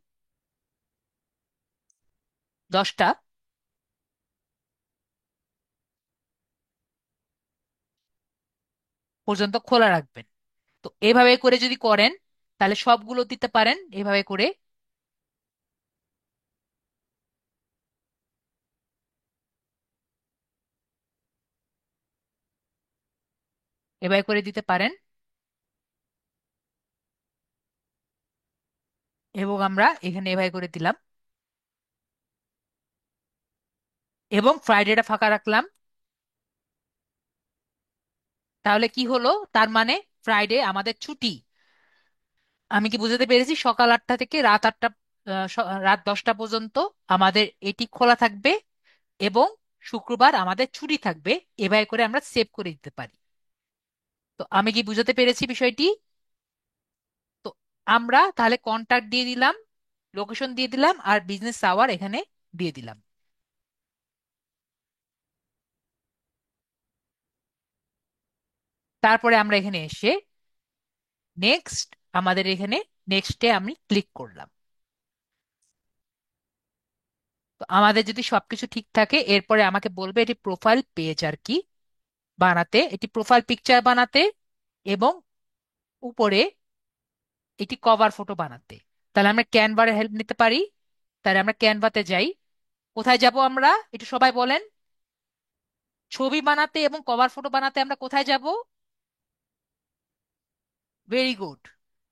Speaker 1: 10টা পর্যন্ত খোলা রাখবেন। তো এভাবে করে যদি করেন তাহলে সবগুলো দিতে পারেন এভাবে করে। এভাবে করে দিতে পারেন। এবং আমরা এখানে এভাবে করে দিলাম এবং ফ্রাইডেটা ফাঁকা রাখলাম। তাহলে কি হলো, তার মানে ফ্রাইডে আমাদের ছুটি। আমি কি বুঝাতে পেরেছি? সকাল 8টা থেকে রাত 8টা, রাত 10টা পর্যন্ত আমাদের এটি খোলা থাকবে এবং শুক্রবার আমাদের ছুটি থাকবে। এভাবে করে আমরা সেভ করে দিতে পারি। তো আমি কি বুঝাতে পেরেছি বিষয়টি? তো আমরা তাহলে কন্টাক্ট দিয়ে দিলাম, লোকেশন দিয়ে দিলাম, আর বিজনেস আওয়ার এখানে দিয়ে দিলাম। তারপরে আমরা এখানে এসে নেক্সট, আমাদের এখানে নেক্সটে আমি ক্লিক করলাম। তো আমাদের যদি সবকিছু ঠিক থাকে এরপরে আমাকে বলবে এটি প্রোফাইল পেজ আর কি বানাতে, এটি প্রোফাইল পিকচার বানাতে এবং উপরে এটি কভার ফটো বানাতে। তাহলে আমরা ক্যানভার হেল্প নিতে পারি। তাহলে আমরা ক্যানভাতে যাই। কোথায় যাব আমরা, একটু সবাই বলেন। ছবি বানাতে এবং কভার ফটো বানাতে আমরা কোথায় যাব? Very good.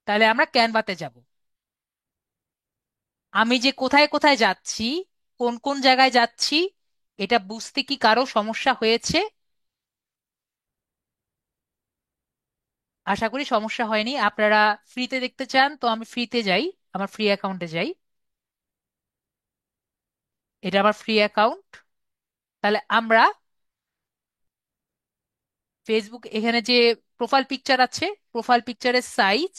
Speaker 1: তাহলে আমরা ক্যানভাতে যাব। আমি যে কোথায় কোথায় যাচ্ছি, কোন কোন জায়গায় যাচ্ছি, এটা বুঝতে কি কারো সমস্যা হয়েছে? আশা করি সমস্যা হয়নি। আপনারা ফ্রিতে দেখতে চান তো আমি ফ্রিতে যাই, আমার ফ্রি অ্যাকাউন্টে যাই। এটা আমার ফ্রি অ্যাকাউন্ট। তাহলে আমরা ফেসবুক এখানে যে প্রোফাইল পিকচার আছে, প্রোফাইল পিকচারের সাইজ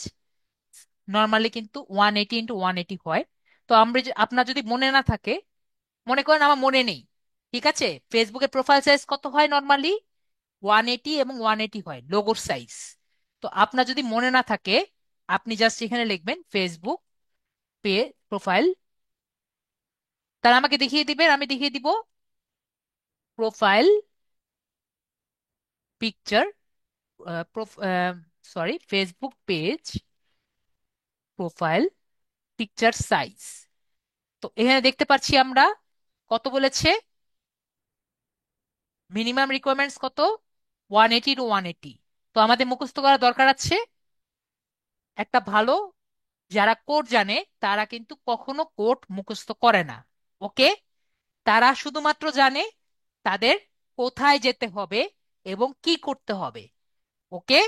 Speaker 1: নর্মালি কিন্তু 180 × 180 হয়। তো আমরা আপনার যদি মনে না থাকে, মনে করেন আমার মনে নেই, ঠিক আছে, ফেসবুকের প্রোফাইল সাইজ কত হয় নর্মালি? 180 এবং 180 হয় লোগোর সাইজ। তো আপনার যদি মনে না থাকে, আপনি জাস্ট এখানে লিখবেন ফেসবুক পে প্রোফাইল, তাহলে আমাকে দেখিয়ে দিবেন, আমি দেখিয়ে দিব profile picture, sorry Facebook page profile picture size. তো এখানে দেখতে পাচ্ছি আমরা কত বলেছে, মিনিমাম রিকোয়ারমেন্টস কত, 180 × 180। তো আমাদের মুখস্থ করা দরকার আছে একটা ভালো, যারা কোড জানে তারা কিন্তু কখনো কোড মুখস্থ করে না। ওকে, তারা শুধুমাত্র জানে তাদের কোথায় যেতে হবে এবং কি করতে হবে। ওকে,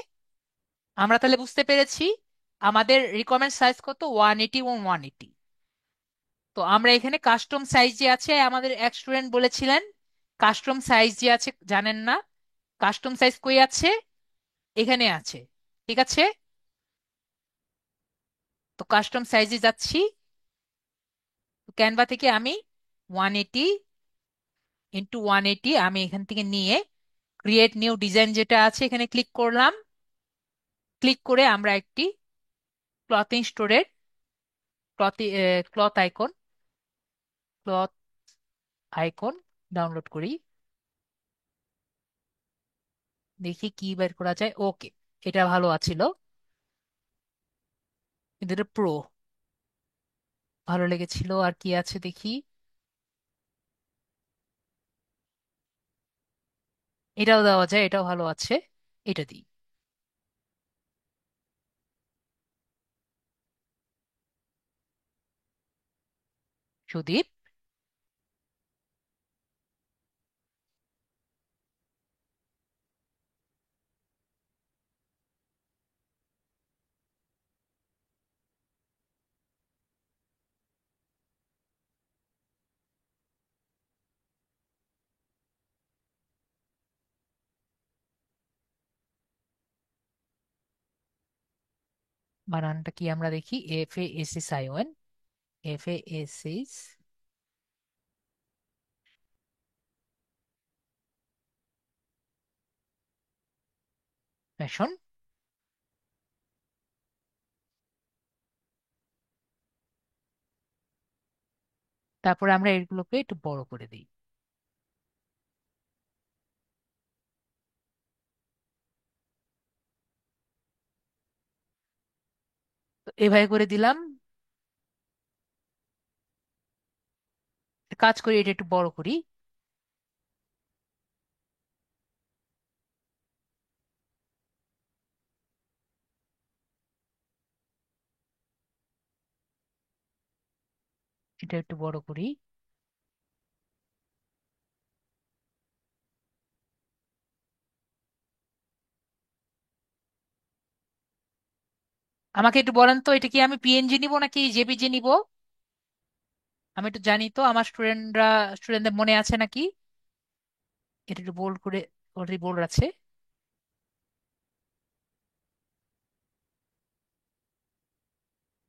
Speaker 1: আমরা তাহলে বুঝতে পেরেছি আমাদের রিকোয়ারমেন্ট সাইজ কত, 180 এবং 180। তো আমরা এখানে কাস্টম সাইজ যে আছে, আমাদের এক স্টুডেন্ট বলেছিলেন কাস্টম সাইজ যে আছে জানেন না, কাস্টম সাইজ কই আছে, এখানে আছে, ঠিক আছে। তো কাস্টম সাইজে যাচ্ছি, ক্যানভা থেকে আমি 180 × 180 আমি এখান থেকে নিয়ে ক্রিয়েট নিউ ডিজাইন যেটা আছে এখানে ক্লিক করলাম। ক্লিক করে আমরা একটি ক্লথিং স্টোরের cloth cloth icon, cloth icon download করি, দেখি কি বের করা যায়। ওকে, এটা ভালো আছিল, কিন্তু এটা প্রো ভালো লেগেছিল। আর কি আছে দেখি, এটাও দেওয়া যায়, এটাও ভালো আছে, এটা দিই। সুদীপ, বানানটা কি আমরা দেখি, FASSION, FASS ফ্যাশন। তারপরে আমরা এগুলোকে একটু বড় করে দিই। তো এভাবে করে দিলাম। কাজ করি, এটা একটু বড় করি। এটা একটু বড় করি। আমাকে একটু বলেন তো, এটা কি আমি PNG নিব নাকি JPG নিব? আমি একটু জানি তো আমার স্টুডেন্টদের মনে আছে নাকি। এটা একটু বোল্ড করে, অলরেডি বোল্ড আছে।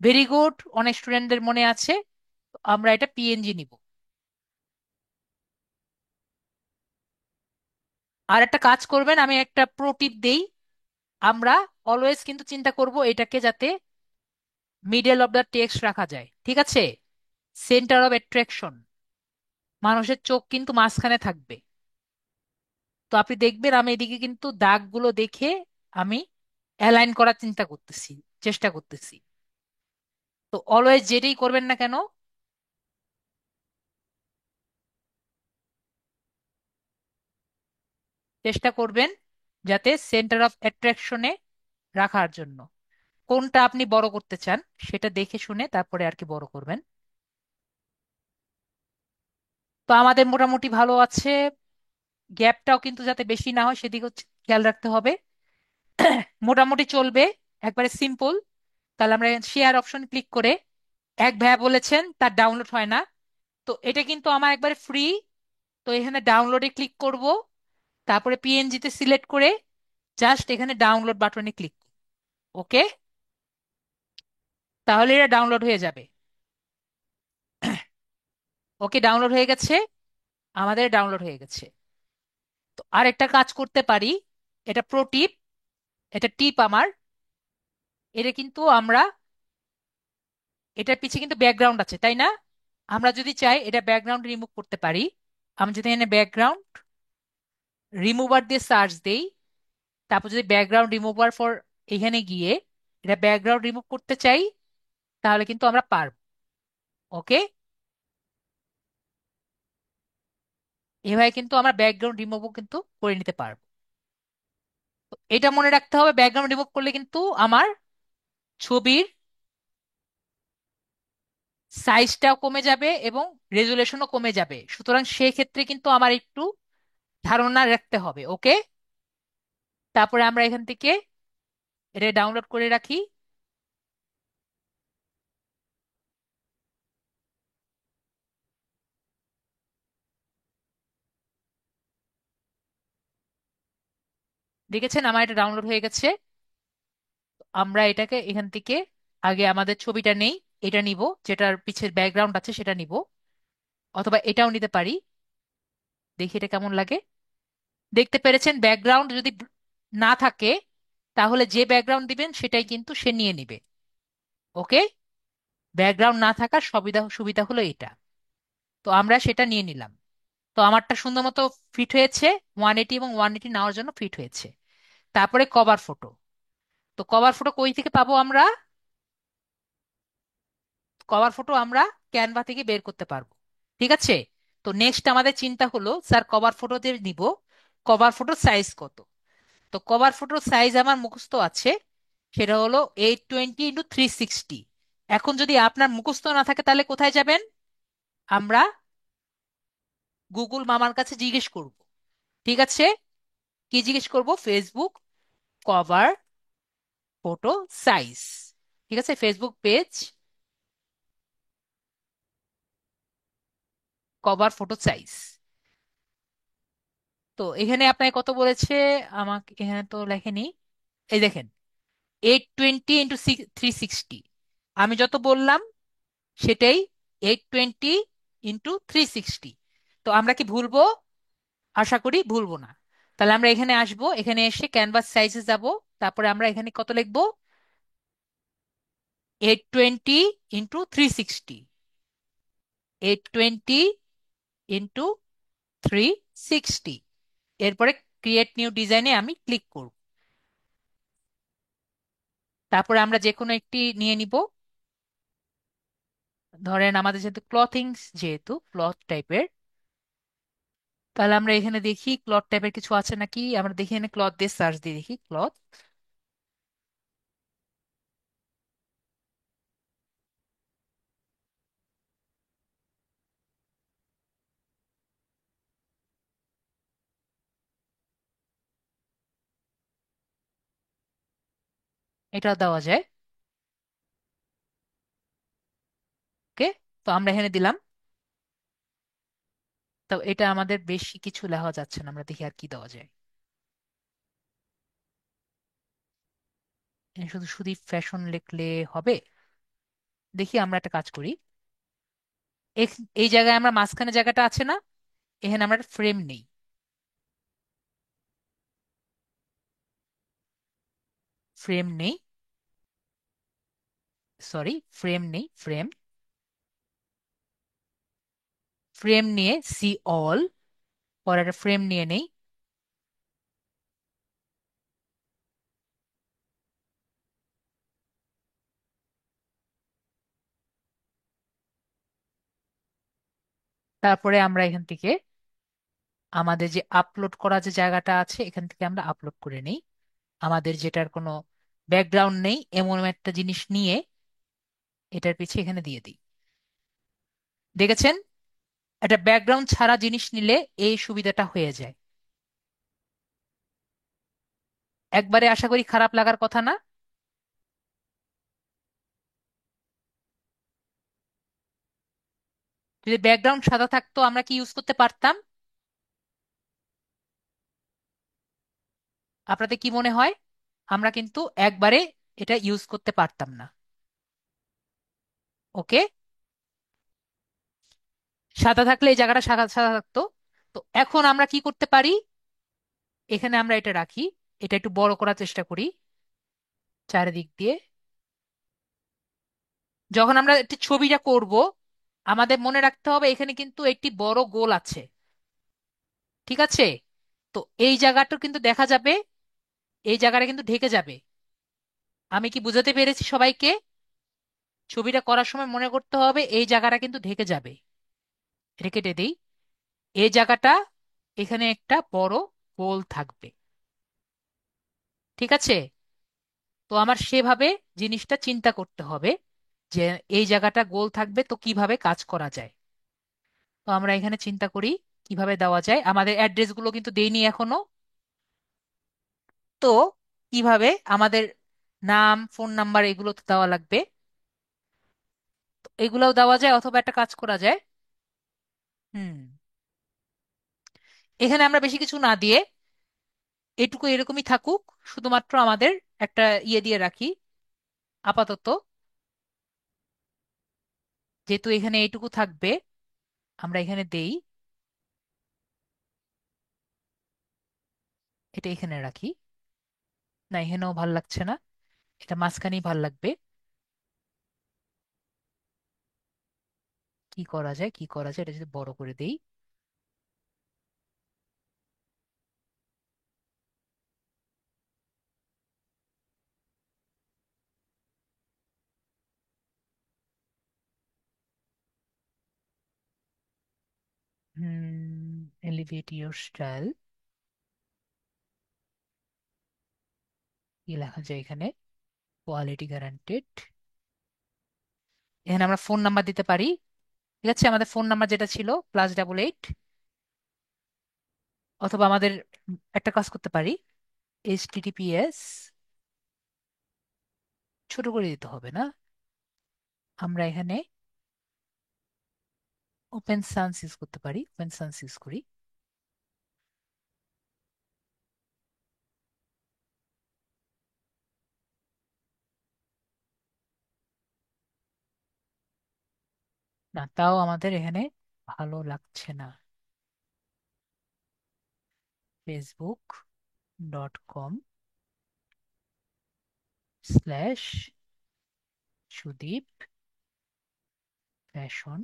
Speaker 1: ভেরি গুড, অনেক স্টুডেন্টদের মনে আছে। তো আমরা এটা PNG নিব। আর একটা কাজ করবেন, আমি একটা প্রো টিপ দেই, আমরা অলওয়েজ কিন্তু চিন্তা করব এটাকে যাতে মিডল অফ দ্য টেক্সট রাখা যায়, ঠিক আছে, সেন্টার অফ অ্যাট্রাকশন, মানুষের চোখ কিন্তু মাঝখানে থাকবে। তো আপনি দেখবেন আমি এদিকে কিন্তু দাগগুলো দেখে আমি অ্যালাইন করার চিন্তা করতেছি, চেষ্টা করতেছি। তো অলওয়েজ যেটাই করবেন না কেন, চেষ্টা করবেন যাতে সেন্টার অফ অ্যাট্রাকশনে রাখার জন্য। কোনটা আপনি বড় করতে চান সেটা দেখে শুনে তারপরে আর কি বড় করবেন। তো আমাদের মোটামুটি ভালো আছে, গ্যাপটাও কিন্তু যাতে বেশি না হয় সেদিকে খেয়াল রাখতে হবে। মোটামুটি চলবে, একবারে সিম্পল। তাহলে আমরা শেয়ার অপশন ক্লিক করে, এক ভাইয়া বলেছেন তার ডাউনলোড হয় না, তো এটা কিন্তু আমার একবারে ফ্রি। তো এখানে ডাউনলোডে ক্লিক করব, তারপরে পিএনজিতে সিলেক্ট করে জাস্ট এখানে ডাউনলোড বাটনে ক্লিক। ওকে, তাহলে এটা ডাউনলোড হয়ে যাবে। ওকে, ডাউনলোড হয়ে গেছে, আমাদের ডাউনলোড হয়ে গেছে। তো আর একটা কাজ করতে পারি, এটা প্রো টিপ, এটা টিপ আমার। এটা কিন্তু আমরা, এটার পিছে কিন্তু ব্যাকগ্রাউন্ড আছে তাই না? আমরা যদি চাই এটা ব্যাকগ্রাউন্ড রিমুভ করতে পারি। আমি যদি এখানে ব্যাকগ্রাউন্ড রিমুভার দিয়ে সার্চ দেই, তারপর যদি ব্যাকগ্রাউন্ড রিমুভার ফর এখানে গিয়ে এটা ব্যাকগ্রাউন্ড রিমুভ করতে চাই, তাহলে কিন্তু আমরা পারবো। ওকে, এভাবে কিন্তু আমরা ব্যাকগ্রাউন্ড রিমুভও কিন্তু করে নিতে পারবো। তো এটা মনে রাখতে হবে, ব্যাকগ্রাউন্ড রিমুভ করলে কিন্তু আমার ছবির সাইজটাও কমে যাবে এবং রেজুলেশনও কমে যাবে, সুতরাং সেই ক্ষেত্রে কিন্তু আমার একটু ধারণা রাখতে হবে। ওকে, তারপরে আমরা এখান থেকে এটা ডাউনলোড করে রাখি। দেখেছেন আমার এটা ডাউনলোড হয়ে গেছে। আমরা এটাকে এখান থেকে আগে আমাদের ছবিটা নেই, এটা নিব, যেটার পিছের ব্যাকগ্রাউন্ড আছে সেটা নিব, অথবা এটাও নিতে পারি। দেখি এটা কেমন লাগে। দেখতে পেরেছেন ব্যাকগ্রাউন্ড যদি না থাকে, তাহলে যে ব্যাকগ্রাউন্ড দিবেন সেটাই কিন্তু সে নিয়ে নিবে। ওকে, ব্যাকগ্রাউন্ড না থাকার সুবিধা সুবিধা হলো এটা। তো আমরা সেটা নিয়ে নিলাম। তো আমারটা সুন্দর মতো ফিট হয়েছে, 180 এবং 180 নেওয়ার জন্য ফিট হয়েছে। তারপরে কভার ফটো। তো কভার ফটো কই থেকে পাবো আমরা? কভার ফটো আমরা ক্যানভা থেকে বের করতে পারবো। ঠিক আছে, তো নেক্সট আমাদের চিন্তা হলো স্যার কভার ফটো দিয়ে নিব, কভার ফটোর সাইজ কত? তো কভার ফটোর সাইজ আমার মুখস্থ আছে, সেটা হলো 820x360। এখন যদি আপনার মুখস্থ না থাকে তাহলে কোথায় যাবেন? আমরা গুগল মামার কাছে জিজ্ঞেস করব। ঠিক আছে, কি জিজ্ঞেস করব? Facebook cover photo size. ঠিক আছে, Facebook page cover photo size. তো এখানে আপনাকে কত বলেছে? আমাকে এখানে তো লেখেনি। এই দেখেন, 820x360। আমি যত বললাম সেটাই, 820x360। তো আমরা কি ভুলবো? আশা করি ভুলবো না। তাহলে আমরা এখানে আসবো, এখানে এসে ক্যানভাস সাইজে যাব, তারপরে আমরা এখানে কত লিখবো? 820x360, 820x360। এরপরে ক্রিয়েট নিউ ডিজাইনে আমি ক্লিক করব। তারপরে আমরা যে কোনো একটি নিয়ে নিব। ধরেন আমাদের যেহেতু ক্লথিংস, যেহেতু ক্লথ টাইপের, তাহলে আমরা এখানে দেখি ক্লথ টাইপের কিছু আছে নাকি। আমরা দেখি এখানে ক্লথ দিয়ে সার্চ দিয়ে দেখি ক্লথ। এটা দেওয়া যায়। ওকে, তো আমরা এখানে দিলাম। তো এটা আমাদের বেশি কিছু লেখা যাচ্ছে না, আমরা দেখি আর কি দেওয়া যায়। এখানে শুধু শুধু ফ্যাশন লিখলে হবে? দেখি আমরা একটা কাজ করি। এই জায়গায় আমরা মাঝখানে জায়গাটা আছে না, এখানে আমরা ফ্রেম নেই। ফ্রেম নেই, সরি, ফ্রেম নেই, ফ্রেম। ফ্রেম নিয়ে সি অল, পরে একটা ফ্রেম নিয়ে নেই। তারপরে আমরা এখান থেকে আমাদের যে আপলোড করা যে জায়গাটা আছে, এখান থেকে আমরা আপলোড করে নেই আমাদের যেটার কোনো ব্যাকগ্রাউন্ড নেই এমন একটা জিনিস নিয়ে এটার পিছে এখানে দিয়ে দিই। দেখেছেন, একটা ব্যাকগ্রাউন্ড ছাড়া জিনিস নিলে এই সুবিধাটা হয়ে যায়। একবারে আশা করি খারাপ লাগার কথা না। যদি ব্যাকগ্রাউন্ড সাদা থাকতো আমরা কি ইউজ করতে পারতাম? আপনাদের কি মনে হয়? আমরা কিন্তু একবারে এটা ইউজ করতে পারতাম না। ওকে, সাদা থাকলে এই জায়গাটা সাদা সাদা থাকতো। তো এখন আমরা কি করতে পারি? এখানে আমরা এটা রাখি, এটা একটু বড় করার চেষ্টা করি চারিদিক দিয়ে। যখন আমরা একটি ছবিটা করব, আমাদের মনে রাখতে হবে এখানে কিন্তু একটি বড় গোল আছে। ঠিক আছে? তো এই জায়গাটা কিন্তু দেখা যাবে, এই জায়গাটা কিন্তু ঢেকে যাবে। আমি কি বুঝাতে পেরেছি সবাইকে? ছবিটা করার সময় মনে করতে হবে এই জায়গাটা কিন্তু ঢেকে যাবে। এটা কেটে দেই। এই জায়গাটা, এখানে একটা বড় গোল থাকবে। ঠিক আছে? তো আমার সেভাবে জিনিসটা চিন্তা করতে হবে যে এই জায়গাটা গোল থাকবে, তো কিভাবে কাজ করা যায়। তো আমরা এখানে চিন্তা করি কিভাবে দেওয়া যায়। আমাদের অ্যাড্রেস গুলো কিন্তু দেইনি এখনো। তো কিভাবে আমাদের নাম, ফোন নাম্বার এগুলো তো দেওয়া লাগবে। তো এগুলোও দেওয়া যায়, অথবা একটা কাজ করা যায়। হুম, এখানে আমরা বেশি কিছু না দিয়ে এটুকু এরকমই থাকুক, শুধুমাত্র আমাদের একটা ইয়ে দিয়ে রাখি আপাতত। যেহেতু এখানে এইটুকু থাকবে, আমরা এখানে দেই, এটা এখানে রাখি। না, এখানেও ভাল লাগছে না, এটা মাঝখানেই ভাল লাগবে। কি করা যায়, কি করা যায়, এটা যদি বড় করে দেই। এলিভেট ইউর স্টাইল, কি লেখা যায় এখানে? Quality guaranteed. এখানে আমরা ফোন নাম্বার দিতে পারি। ঠিক আছে, আমাদের ফোন নাম্বার যেটা ছিল +88, অথবা আমাদের একটা কাজ করতে পারি, HTTPS, ছোট করে দিতে হবে না। আমরা এখানে ওপেন সান্স ইউজ করতে পারি, ওপেন সান্স ইউজ করি। না, তাও আমাদের এখানে ভালো লাগছে না। facebook.com/সুদীপ ফ্যাশন।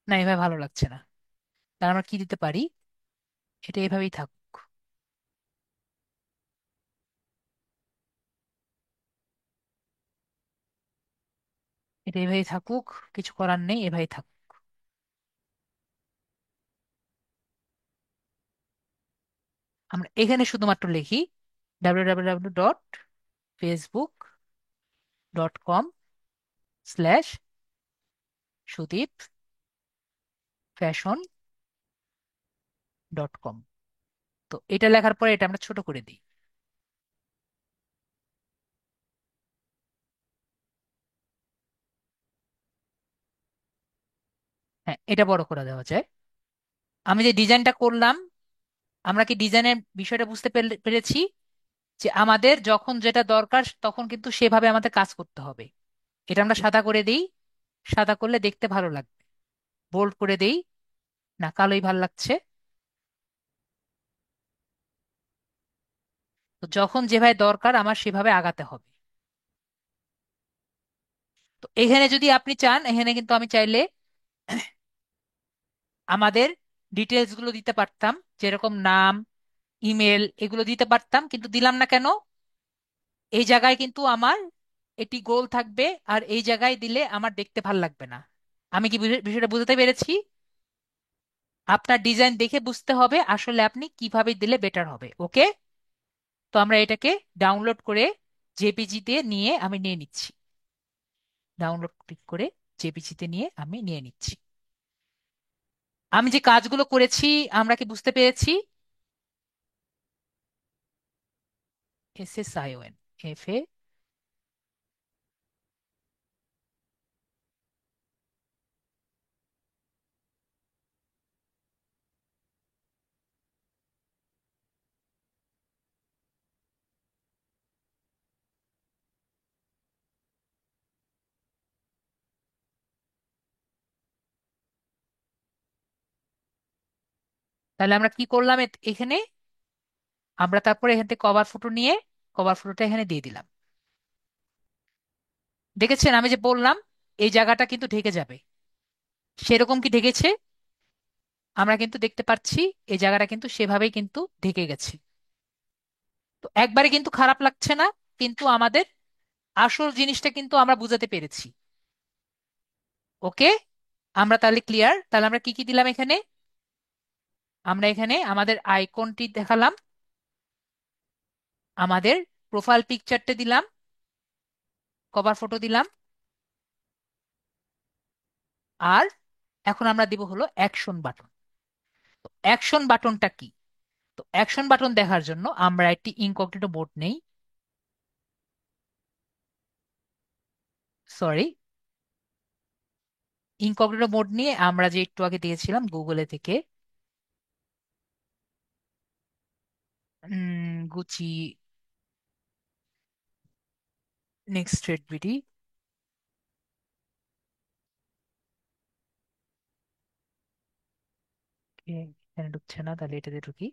Speaker 1: না, এভাবে ভালো লাগছে না। তার আমরা কি দিতে পারি? এটা এভাবেই থাকুক। এটা এভাবেই থাকুক, কিছু করার নেই, এভাবেই থাকুক। আমরা এখানে শুধুমাত্র লিখি www.facebook.com/সুদীপ ফ্যাশন.com। তো এটা লেখার পরে এটা আমরা ছোট করে দিই। হ্যাঁ, এটা বড় করে দেওয়া যায়। আমি যে ডিজাইনটা করলাম, আমরা কি ডিজাইনের বিষয়টা বুঝতে পেরেছি? যে আমাদের যখন যেটা দরকার তখন কিন্তু সেভাবে আমাদের কাজ করতে হবে। এটা আমরা সাদা করে দিই, সাদা করলে দেখতে ভালো লাগবে। বোল্ড করে দেই, না কালোই ভালো লাগছে। তো যখন যেভাবে দরকার আমার সেভাবে আগাতে হবে। তো এখানে যদি আপনি চান, এখানে কিন্তু আমি চাইলে আমাদের ডিটেলস গুলো দিতে পারতাম, যেরকম নাম, ইমেল, এগুলো দিতে পারতাম, কিন্তু দিলাম না কেন? এই জায়গায় কিন্তু আমার এটি গোল থাকবে, আর এই জায়গায় দিলে আমার দেখতে ভাল লাগবে না। আমি কি বিষয়টা বুঝতে পেরেছি? আপনার ডিজাইন দেখে বুঝতে হবে আসলে আপনি কিভাবে দিলে বেটার হবে। ওকে, তো আমরা এটাকে ডাউনলোড করে জেপিজিতে নিয়ে আমি নিয়ে নিচ্ছি। ডাউনলোড ক্লিক করে জেপিজিতে নিয়ে আমি নিয়ে নিচ্ছি। আমি যে কাজগুলো করেছি আমরা কি বুঝতে পেরেছি? SSION, FA, তাহলে আমরা কি করলাম এখানে, আমরা তারপরে এখান থেকে কভার ফটো নিয়ে কভার ফটোটা এখানে দিয়ে দিলাম। দেখেছেন আমি যে বললাম এই জায়গাটা কিন্তু ঢেকে যাবে, সেরকম কি ঢেকেছে? আমরা কিন্তু দেখতে পাচ্ছি এই জায়গাটা কিন্তু সেভাবেই কিন্তু ঢেকে গেছে। তো একবারে কিন্তু খারাপ লাগছে না, কিন্তু আমাদের আসল জিনিসটা কিন্তু আমরা বুঝাতে পেরেছি। ওকে, আমরা তাহলে ক্লিয়ার। তাহলে আমরা কি কি দিলাম এখানে? আমরা এখানে আমাদের আইকনটি দেখালাম, আমাদের প্রোফাইল পিকচারটা দিলাম, কভার ফটো দিলাম, আর এখন আমরা দিব হলো অ্যাকশন বাটন। তো অ্যাকশন বাটনটা কি? তো অ্যাকশন বাটন দেখার জন্য আমরা একটি ইনকগনিটো মোড নেই, সরি, ইনকগনিটো মোড নিয়ে আমরা যে একটু আগে দিয়েছিলাম গুগলে থেকে, গুচি নেক্সট থ্রেড বিডি, এখানে ঢুকছে না, তাহলে এটাতে ঢুকি।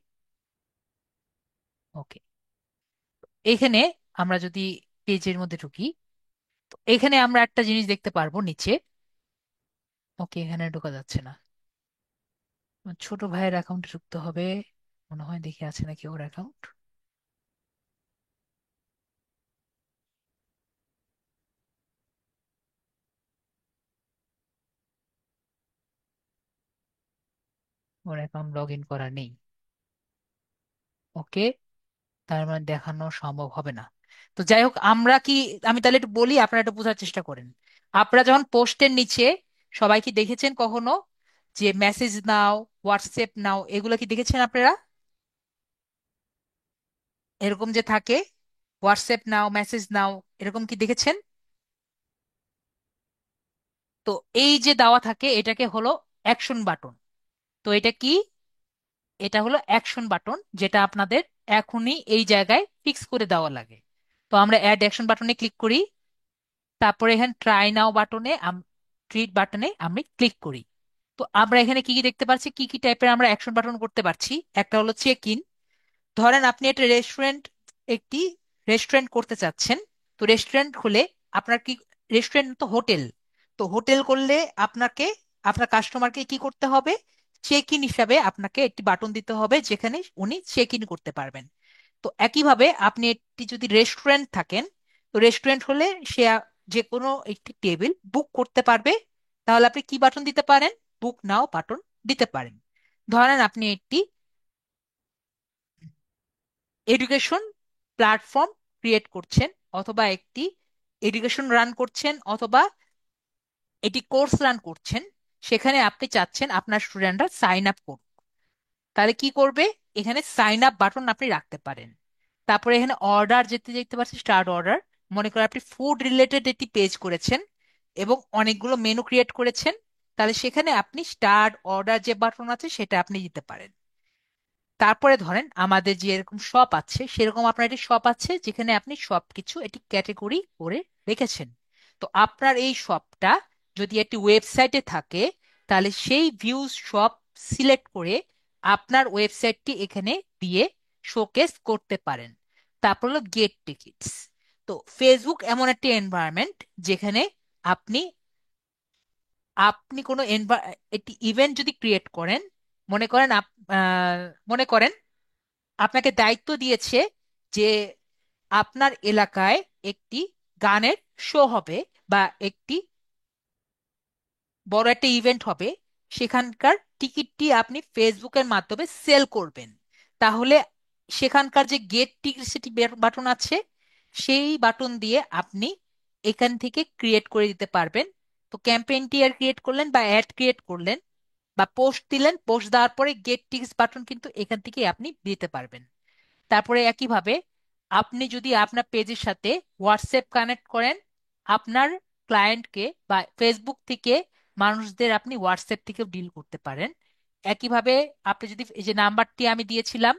Speaker 1: ওকে, এখানে আমরা যদি পেজের মধ্যে ঢুকি, তো এখানে আমরা একটা জিনিস দেখতে পারবো নিচে। ওকে, এখানে ঢোকা যাচ্ছে না, আমার ছোট ভাইয়ের অ্যাকাউন্টে ঢুকতে হবে মনে হয়, দেখে আছে নাকি ওর অ্যাকাউন্ট। ওর অ্যাকাউন্ট লগ ইন করা নেই। ওকে, তার মানে দেখানো সম্ভব হবে না। তো যাই হোক, আমরা কি, আমি তাহলে একটু বলি, আপনারা একটু বোঝার চেষ্টা করেন। আপনারা যখন পোস্টের নিচে সবাই কি দেখেছেন কখনো যে মেসেজ নাও, হোয়াটসঅ্যাপ নাও, এগুলো কি দেখেছেন আপনারা? এরকম যে থাকে, হোয়াটসঅ্যাপ নাও, মেসেজ নাও, এরকম কি দেখেছেন? তো এই যে দেওয়া থাকে এটাকে হলো অ্যাকশন বাটন। তো এটা কি? এটা হলো অ্যাকশন বাটন, যেটা আপনাদের এখনই এই জায়গায় ফিক্স করে দেওয়া লাগে। তো আমরা অ্যাড অ্যাকশন বাটনে ক্লিক করি, তারপরে এখানে ট্রাই নাও বাটনে, ট্রিট বাটনে আমি ক্লিক করি। তো আমরা এখানে কি কি দেখতে পাচ্ছি, কি কি টাইপের আমরা অ্যাকশন বাটন করতে পারছি। একটা হলো চেক ইন। ধরেন আপনি একটা রেস্টুরেন্ট, একটি রেস্টুরেন্ট করতে চাচ্ছেন। তো রেস্টুরেন্ট খুলে আপনার কি, রেস্টুরেন্ট তো হোটেল, তো হোটেল করলে আপনাকে, আপনার কাস্টমারকে কি করতে হবে, চেক ইন হিসাবে আপনাকে একটি বাটন দিতে হবে যেখানে উনি চেক ইন করতে পারবেন। তো একইভাবে আপনি একটি যদি রেস্টুরেন্ট থাকেন, তো রেস্টুরেন্ট হলে সে যে কোনো একটি টেবিল বুক করতে পারবে, তাহলে আপনি কি বাটন দিতে পারেন, বুক নাও বাটন দিতে পারেন। ধরেন আপনি একটি এডুকেশন প্ল্যাটফর্ম ক্রিয়েট করছেন, অথবা একটি এডুকেশন রান করছেন, অথবা এটি কোর্স রান করছেন, সেখানে আপনি চাচ্ছেন আপনার স্টুডেন্টরা সাইন আপ করুন। তাহলে কি করবে, এখানে সাইন আপ বাটন আপনি রাখতে পারেন। তারপরে এখানে অর্ডার যেতে দেখতে পাচ্ছি, স্টার্ট অর্ডার। মনে করেন আপনি ফুড রিলেটেড একটি পেজ করেছেন এবং অনেকগুলো মেনু ক্রিয়েট করেছেন, তাহলে সেখানে আপনি স্টার্ট অর্ডার যে বাটন আছে সেটা আপনি দিতে পারেন। তারপরে ধরেন আমাদের যে এরকম শপ আছে, সেরকম আপনার একটি শপ আছে যেখানে আপনি সবকিছু একটি ক্যাটেগরি করে রেখেছেন। তো আপনার এই শপটা যদি একটি ওয়েবসাইটে থাকে, তাহলে সেই ভিউজ শপ সিলেক্ট করে আপনার ওয়েবসাইটটি এখানে দিয়ে শোকেস করতে পারেন। তারপর হলো গেট টিকিটস। তো ফেসবুক এমন একটি এনভায়রনমেন্ট যেখানে আপনি, আপনি কোনো একটি ইভেন্ট যদি ক্রিয়েট করেন, মনে করেন মনে করেন আপনাকে দায়িত্ব দিয়েছে যে আপনার এলাকায় একটি গানের শো হবে, বা একটি বড় একটা ইভেন্ট হবে, সেখানকার টিকিটটি আপনি ফেসবুকের মাধ্যমে সেল করবেন। তাহলে সেখানকার যে গেট টিকিট বাটন আছে, সেই বাটন দিয়ে আপনি এখান থেকে ক্রিয়েট করে দিতে পারবেন। তো ক্যাম্পেইনটি আর ক্রিয়েট করলেন বা অ্যাড ক্রিয়েট করলেন বা পোস্ট দিলেন, পোস্ট দেওয়ার পরে গেট টিকিট বাটন কিন্তু এখান থেকে আপনি দিতে পারবেন। তারপরে একইভাবে আপনি যদি আপনার পেজের সাথে হোয়াটসঅ্যাপ কানেক্ট করেন, আপনার ক্লায়েন্টকে বা ফেসবুক থেকে মানুষদের আপনি হোয়াটসঅ্যাপ থেকেও ডিল করতে পারেন। একইভাবে আপনি যদি এই যে নাম্বারটি আমি দিয়েছিলাম,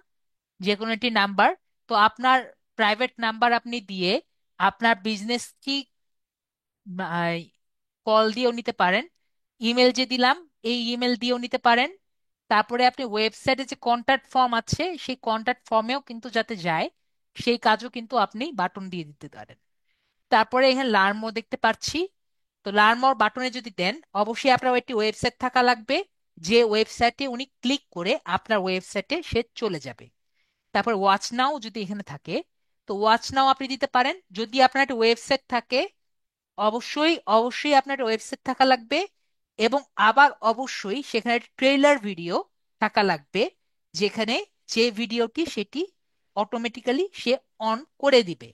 Speaker 1: যে কোনো একটি নাম্বার, তো আপনার প্রাইভেট নাম্বার আপনি দিয়ে আপনার বিজনেসটি কল দিয়েও নিতে পারেন। ইমেল যে দিলাম, এই ইমেল দিয়েও নিতে পারেন। তারপরে আপনি ওয়েবসাইটে যে কন্ট্যাক্ট ফর্ম আছে সেই কন্ট্যাক্ট ফর্মেও কিন্তু যাতে যায় সেই কাজও কিন্তু আপনি বাটন দিয়ে দিতে পারেন। তারপরে এখানে লার্ন মোর দেখতে পাচ্ছি। তো লার্ন মোর বাটনে যদি দেন, অবশ্যই আপনার একটি ওয়েবসাইট থাকা লাগবে, যে ওয়েবসাইটে উনি ক্লিক করে আপনার ওয়েবসাইটে সে চলে যাবে। তারপর ওয়াচ নাও যদি এখানে থাকে, তো ওয়াচ নাও আপনি দিতে পারেন। যদি আপনার একটা ওয়েবসাইট থাকে, অবশ্যই অবশ্যই আপনার একটা ওয়েবসাইট থাকা লাগবে, এবং আবার অবশ্যই সেখানে ট্রেলার ভিডিও থাকা লাগবে, যেখানে যে ভিডিওটি সেটি অটোমেটিক্যালি সে অন করে দিবে,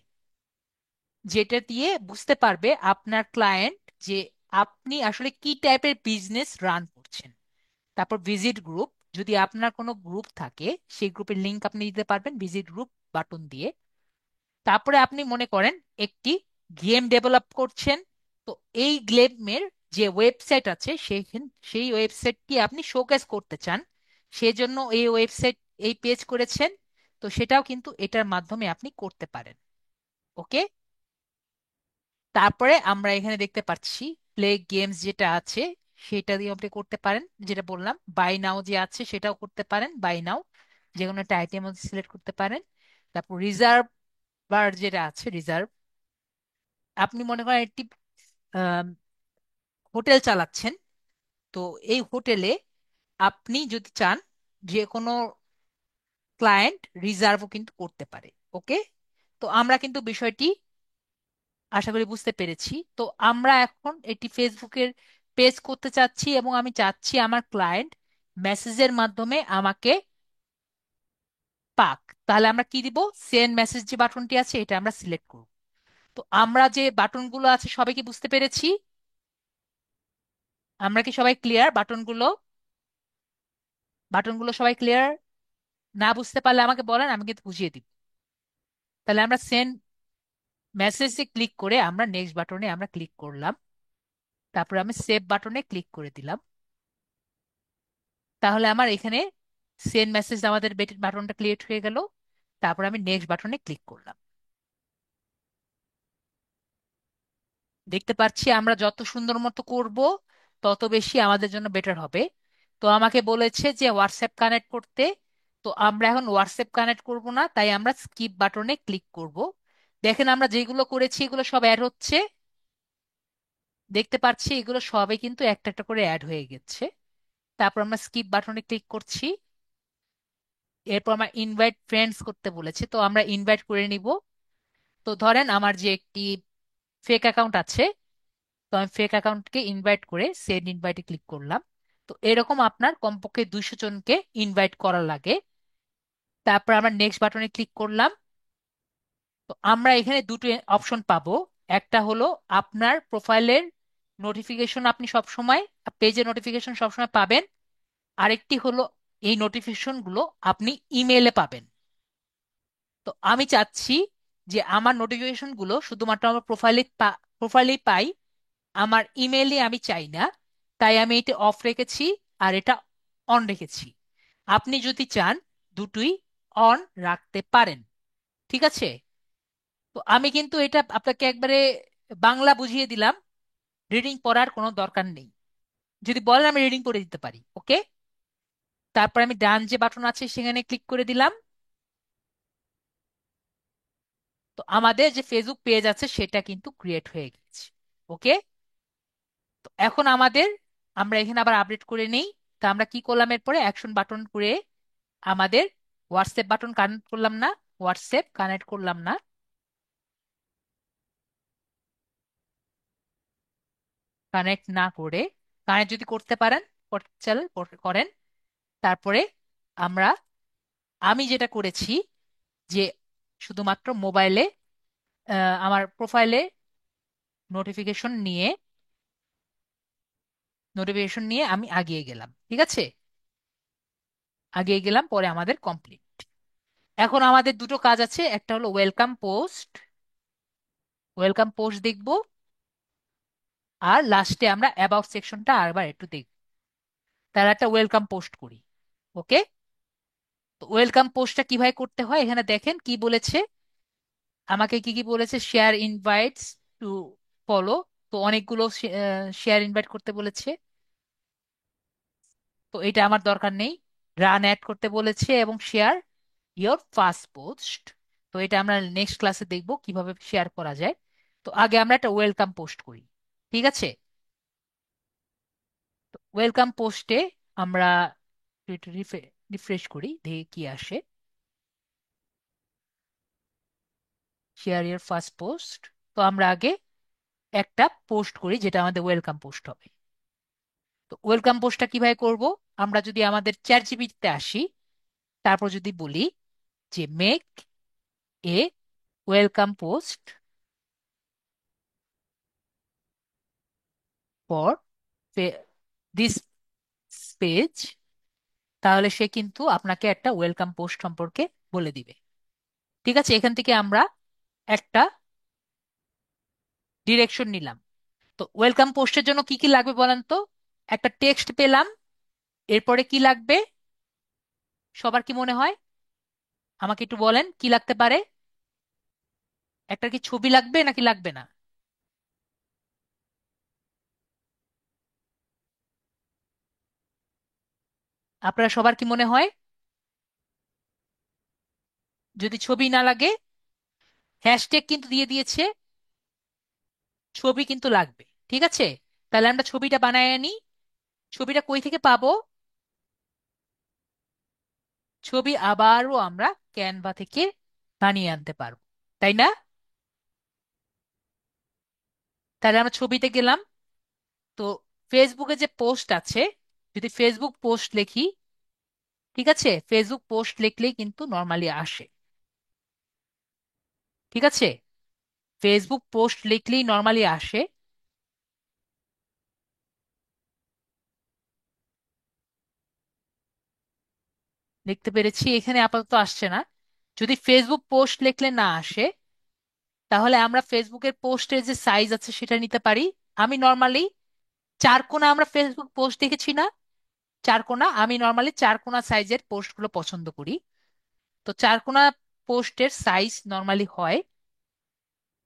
Speaker 1: যেটা দিয়ে বুঝতে পারবে আপনার ক্লায়েন্ট যে আপনি আসলে কি টাইপের বিজনেস রান করছেন। তারপর ভিজিট গ্রুপ, যদি আপনার কোনো গ্রুপ থাকে সেই গ্রুপের লিংক আপনি দিতে পারবেন ভিজিট গ্রুপ বাটন দিয়ে। তারপরে আপনি মনে করেন একটি গেম ডেভেলপ করছেন, তো এই গেমের যে ওয়েবসাইট আছে সেই ওয়েবসাইটটি আপনি শোকেস করতে চান, সেজন্য এই ওয়েবসাইট এই পেজ করেছেন, তো সেটাও কিন্তু এটার মাধ্যমে আপনি করতে পারেন। ওকে। তারপরে আমরা এখানে দেখতে পাচ্ছি প্লে গেমস যেটা আছে সেটা দিয়ে আপনি করতে পারেন, যেটা বললাম বাই নাও যে আছে সেটাও করতে পারেন, বাই নাও যে কোনো একটা আইটেম সিলেক্ট করতে পারেন। তারপর রিজার্ভ বার যেটা আছে রিজার্ভ, আপনি মনে করেন একটি হোটেল চালাচ্ছেন, তো এই হোটেলে আপনি যদি চান যে কোনো ক্লায়েন্ট রিজার্ভও কিন্তু করতে পারে। ওকে। তো আমরা কিন্তু বিষয়টি আশা করি বুঝতে পেরেছি। তো আমরা এখন এটি ফেসবুকের পেজ করতে চাচ্ছি, এবং আমি চাচ্ছি আমার ক্লায়েন্ট মেসেজের মাধ্যমে আমাকে পাক। তাহলে আমরা কি দিব? সেন্ড মেসেজ যে বাটনটি আছে এটা আমরা সিলেক্ট করব। তো আমরা যে বাটনগুলো আছে সবাই কি বুঝতে পেরেছি? আমরা কি সবাই ক্লিয়ার? বাটনগুলো বাটনগুলো সবাই ক্লিয়ার? না বুঝতে পারলে আমাকে বলেন, আমি কিন্তু বুঝিয়ে দিব। তাহলে আমরা সেন্ড মেসেজে ক্লিক করে আমরা নেক্সট বাটনে আমরা ক্লিক করলাম। তারপরে আমি সেভ বাটনে ক্লিক করে দিলাম। তাহলে আমার এখানে সেন্ড মেসেজ আমাদের বাটনটা ক্রিয়েট হয়ে গেল। তারপর আমি নেক্সট বাটনে ক্লিক করলাম। দেখতে পাচ্ছি আমরা যত সুন্দর মতো করব তত বেশি আমাদের জন্য বেটার হবে। তো আমাকে বলেছে যে হোয়াটসঅ্যাপ কানেক্ট করতে, তো আমরা এখন হোয়াটসঅ্যাপ কানেক্ট করব না, তাই আমরা স্কিপ বাটনে ক্লিক করব। দেখেন আমরা যেগুলো করেছি এগুলো সব অ্যাড হচ্ছে, দেখতে পাচ্ছি এগুলো সবই কিন্তু একটা একটা করে অ্যাড হয়ে গেছে। তারপর আমরা স্কিপ বাটনে ক্লিক করছি। এরপর আমরা ইনভাইট ফ্রেন্ডস করতে বলেছে, তো আমরা ইনভাইট করে নিব। তো ধরেন আমার যে একটি ফেক অ্যাকাউন্ট আছে, তো আমি ফেক অ্যাকাউন্টকে ইনভাইট করে সেন্ড ইনভাইটে ক্লিক করলাম। তো এরকম আপনার কমপক্ষে 200 জনকে ইনভাইট করা লাগে। তারপর আমরা নেক্সট বাটনে ক্লিক করলাম। তো আমরা এখানে দুটো অপশন পাবো। একটা হলো আপনার প্রোফাইলের নোটিফিকেশন আপনি সবসময়, পেজের নোটিফিকেশন সবসময় পাবেন। আরেকটি হলো এই নোটিফিকেশন গুলো আপনি ইমেইলে পাবেন। তো আমি চাচ্ছি যে আমার নোটিফিকেশন গুলো শুধুমাত্র আমার প্রোফাইলেই পাই, আমার ইমেইলে আমি চাই না। তাই আমি এটা অফ রেখেছি আর এটা অন রেখেছি। আপনি যদি চান দুটোই অন রাখতে পারেন। ঠিক আছে। তো আমি কিন্তু এটা আপনাকে একবারে বাংলা বুঝিয়ে দিলাম, রিডিং পড়ার কোনো দরকার নেই। যদি বলেন আমি রিডিং করে দিতে পারি। ওকে। তারপর আমি ডান যে বাটন আছে সেখানে ক্লিক করে দিলাম। তো আমাদের যে ফেসবুক পেজ আছে সেটা কিন্তু ক্রিয়েট হয়ে গেছে। ওকে। তো এখন আমরা এখানে আবার আপডেট করে নেই। তা আমরা কি করলাম, এরপরে অ্যাকশন বাটন করে আমাদের হোয়াটসঅ্যাপ বাটন কানেক্ট করলাম না, হোয়াটসঅ্যাপ কানেক্ট করলাম না, কানেক্ট না করে, কানেক্ট যদি করতে পারেন করেন। তারপরে আমরা আমি যেটা করেছি যে শুধুমাত্র মোবাইলে আমার প্রোফাইলে নোটিফিকেশন নিয়ে আমি আগিয়ে গেলাম। ঠিক আছে। আগিয়ে গেলাম, পরে আমাদের কমপ্লিট। এখন আমাদের দুটো কাজ আছে, একটা হলো ওয়েলকাম পোস্ট দেখব, আর লাস্টে আমরা অ্যাবাউট সেকশনটা আরবার একটু দেখব। তার একটা ওয়েলকাম পোস্ট করি। ওকে। তো ওয়েলকাম পোস্টটা কিভাবে করতে হয় এখানে দেখেন কি বলেছে। আমাকে কি কি বলেছে, শেয়ার ইনভাইটস টু ফলো। তো অনেকগুলো শেয়ার ইনভাইট করতে বলেছে, তো এটা আমার দরকার নেই। রান অ্যাড করতে বলেছে এবং শেয়ার ইয়োর ফার্স্ট পোস্ট। তো এটা আমরা নেক্সট ক্লাসে দেখব কিভাবে শেয়ার করা যায়। তো আগে আমরা একটা ওয়েলকাম পোস্ট করি, ঠিক আছে? তো ওয়েলকাম পোস্টে আমরা রিফ্রেশ করি, দেখি কি আসে। Share your first post. তো আমরা আগে একটা পোস্ট করি যেটা আমাদের ওয়েলকাম পোস্ট হবে। তো ওয়েলকাম পোস্টটা কিভাবে করব? আমরা যদি আমাদের চ্যাট জিপিটিতে আসি, তারপর যদি বলি যে make a welcome post for this page, তাহলে সে কিন্তু আপনাকে একটা ওয়েলকাম পোস্ট সম্পর্কে বলে দিবে। ঠিক আছে, এখান থেকে আমরা একটা ডিরেকশন নিলাম। তো ওয়েলকাম পোস্টের জন্য কি কি লাগবে বলেন তো? একটা টেক্সট পেলাম, এরপরে কি লাগবে সবার কি মনে হয়? আমাকে একটু বলেন কি লাগতে পারে। একটা কি ছবি লাগবে নাকি লাগবে না? আপনারা সবার কি মনে হয়? যদি ছবি না লাগে, হ্যাশট্যাগ কিন্তু দিয়ে দিয়েছে, ছবি কিন্তু লাগবে। ঠিক আছে, তাহলে আমরা ছবিটা বানায় আনি। ছবিটা কই থেকে পাবো? ছবি আবারও আমরা ক্যানভা থেকে বানিয়ে আনতে পারবো, তাই না? তাহলে আমরা ছবিতে গেলাম। তো ফেসবুকে যে পোস্ট আছে, যদি ফেসবুক পোস্ট লিখি, ঠিক আছে, ফেসবুক পোস্ট লিখলেই কিন্তু নর্মালি আসে। ঠিক আছে, ফেসবুক পোস্ট লিখলেই নর্মালি আসে। লিখতে পেরেছি, এখানে আপাতত আসছে না। যদি ফেসবুক পোস্ট লিখলে না আসে, তাহলে আমরা ফেসবুকের পোস্টের যে সাইজ আছে সেটা নিতে পারি। আমি নর্মালি চার কোণা, আমরা ফেসবুক পোস্ট দেখেছি না, চার কোণা, আমি নর্মালি চার কোণা সাইজের পোস্টগুলো পছন্দ করি। তো চার কোণা পোস্টের সাইজ নর্মালি হয়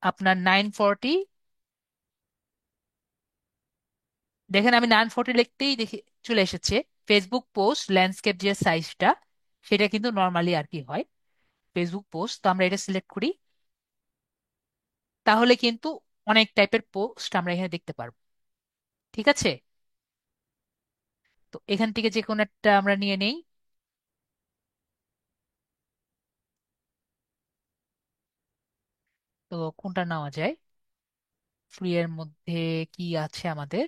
Speaker 1: আপনার 940। দেখেন আমি 940 লিখতেই দেখে চলে এসেছে। ফেসবুক পোস্ট ল্যান্ডস্কেপ যে সাইজটা, সেটা কিন্তু নর্মালি আর কি হয় ফেসবুক পোস্ট। তো আমরা এটা সিলেক্ট করি, তাহলে কিন্তু অনেক টাইপের পোস্ট আমরা এখানে দেখতে পারবো। ঠিক আছে, তো এখান থেকে যে কোনো একটা আমরা নিয়ে নেই। তো কোনটা নেওয়া যায়? ফ্রি এর মধ্যে কি আছে আমাদের?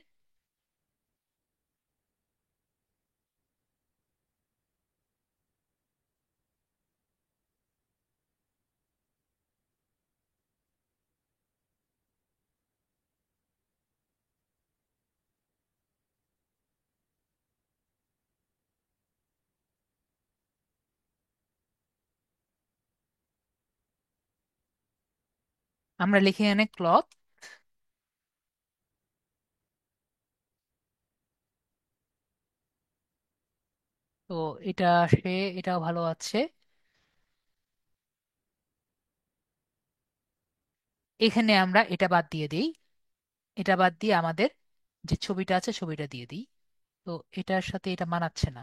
Speaker 1: আমরা লিখে এনে ক্লথ। তো এটা আসে, এটাও ভালো আছে। এখানে আমরা এটা বাদ দিয়ে দিই। এটা বাদ দিয়ে আমাদের যে ছবিটা আছে ছবিটা দিয়ে দিই। তো এটার সাথে এটা মানাচ্ছে না।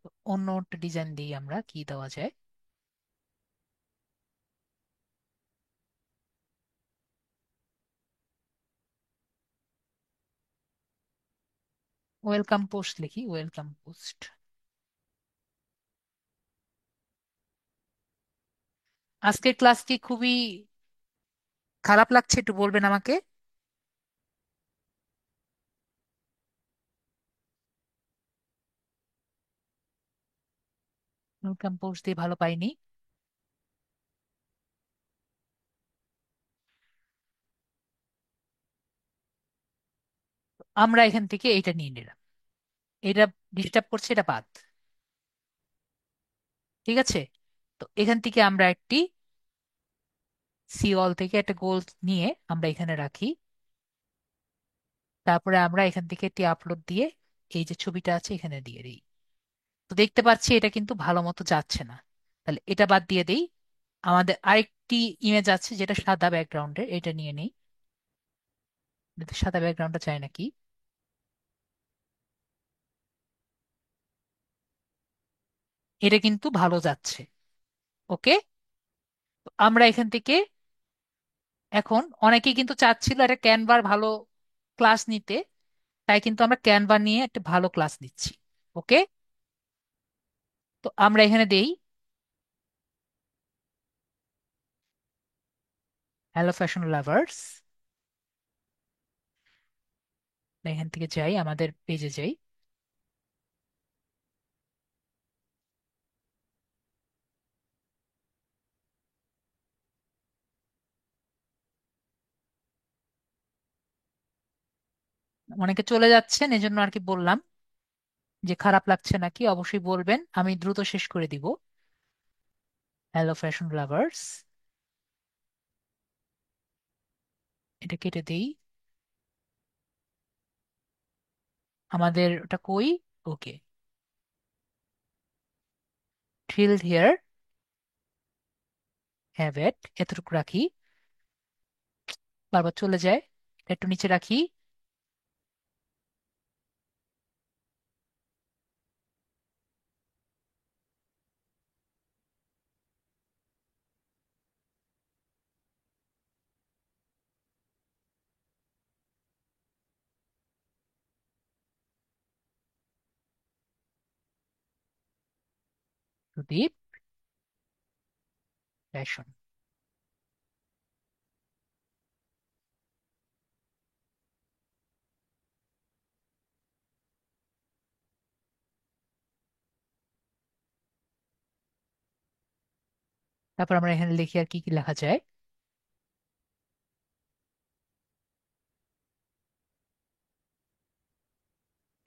Speaker 1: তো অন্য একটা ডিজাইন দিই, আমরা কি দেওয়া যায়? ওয়েলকাম পোস্ট লিখি, ওয়েলকাম পোস্ট। আজকের ক্লাস কি খুবই খারাপ লাগছে, একটু বলবেন আমাকে। ওয়েলকাম পোস্ট দিয়ে ভালো পাইনি। আমরা এখান থেকে এটা নিয়ে নিলাম, এটা ডিস্টার্ব করছে, এটা বাদ। ঠিক আছে, তো এখান থেকে আমরা একটি সি অল থেকে একটা গোল নিয়ে আমরা এখানে রাখি। তারপরে আমরা এখান থেকে একটি আপলোড দিয়ে এই যে ছবিটা আছে এখানে দিয়ে দিই। তো দেখতে পাচ্ছি এটা কিন্তু ভালো মতো যাচ্ছে না, তাহলে এটা বাদ দিয়ে দেই। আমাদের আরেকটি ইমেজ আছে যেটা সাদা ব্যাকগ্রাউন্ডের, এটা নিয়ে নেই। এটাতে সাদা ব্যাকগ্রাউন্ডটা চাই নাকি? এটা কিন্তু ভালো যাচ্ছে। ওকে, আমরা এখান থেকে এখন অনেকেই কিন্তু চাচ্ছিল একটা ক্যানভার ভালো ক্লাস নিতে, তাই কিন্তু আমরা ক্যানভা নিয়ে একটা ভালো ক্লাস নিচ্ছি। ওকে, তো আমরা এখানে দেই হ্যালো ফ্যাশন লাভার্স, এখান থেকে যাই, আমাদের পেজে যাই। অনেকে চলে যাচ্ছেন, এজন্য আর কি বললাম যে খারাপ লাগছে নাকি অবশ্যই বলবেন, আমি দ্রুত শেষ করে দিব। হ্যালো ফ্যাশন লাভার্স, এটা কেটে দেই। আমাদের ওটা কই? ওকে, থ্রিলড হেয়ার, হ্যাভ এট, এতটুকু রাখি। বারবার চলে যায়, এটা একটু নিচে রাখি। প্রদীপ ফ্যাশন, তারপর আমরা এখানে লিখি আর কি কি লেখা যায়।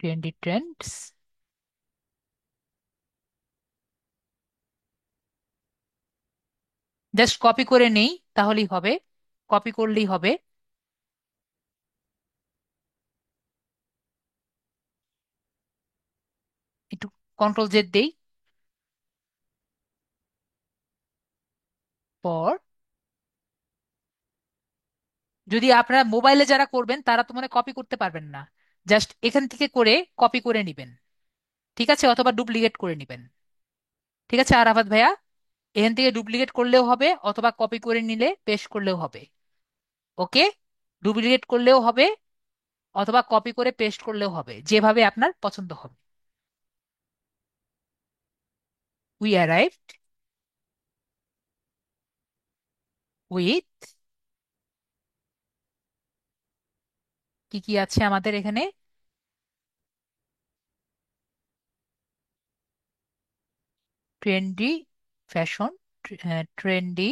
Speaker 1: ট্রেন্ডি ট্রেন্ডস, জাস্ট কপি করে নেই, তাহলেই হবে, কপি করলেই হবে। একটু কন্ট্রোল জেড দেই, পর যদি আপনারা মোবাইলে যারা করবেন তারা তো মানে কপি করতে পারবেন না, জাস্ট এখান থেকে করে কপি করে নিবেন, ঠিক আছে, অথবা ডুপ্লিকেট করে নিবেন। ঠিক আছে আরাফাত ভাইয়া, এখান থেকে ডুপ্লিকেট করলেও হবে অথবা কপি করে নিলে পেস্ট করলেও হবে। ওকে, ডুপ্লিকেট করলেও হবে অথবা কপি করে পেস্ট করলেও হবে, যেভাবে আপনার পছন্দ হবে। উই অ্যারাইভড উইথ, কি কি আছে আমাদের এখানে? ট্রেন্ডি ফ্যাশন, ট্রেন্ডি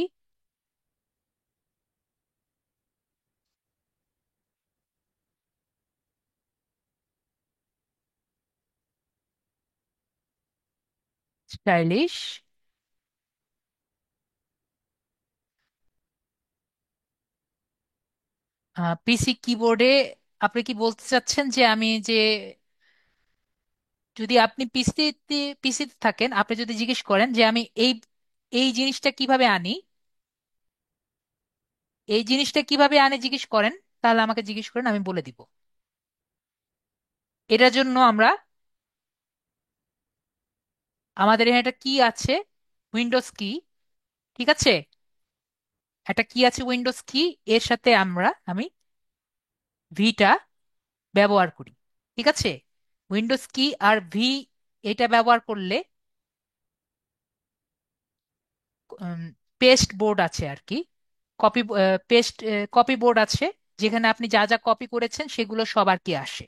Speaker 1: স্টাইলিশ, পিসি কিবোর্ডে। আপনি কি বলতে চাচ্ছেন যে আমি যে, যদি আপনি পিসিতে থাকেন, আপনি যদি জিজ্ঞেস করেন যে আমি এই এই জিনিসটা কিভাবে আনি, এই জিনিসটা কিভাবে আনি জিজ্ঞেস করেন, তাহলে আমাকে জিজ্ঞেস করেন, আমি বলে দিব। এটার জন্য আমরা, আমাদের এখানে একটা কি আছে, উইন্ডোজ কি, ঠিক আছে, একটা কি আছে উইন্ডোজ কি, এর সাথে আমি ভিটা ব্যবহার করি। ঠিক আছে, উইন্ডোজ কি আর ভি, এটা ব্যবহার করলে পেস্ট বোর্ড আছে আর কি, কপি পেস্ট কপি বোর্ড আছে, যেখানে আপনি যা যা কপি করেছেন সেগুলো সব আর কি আসে।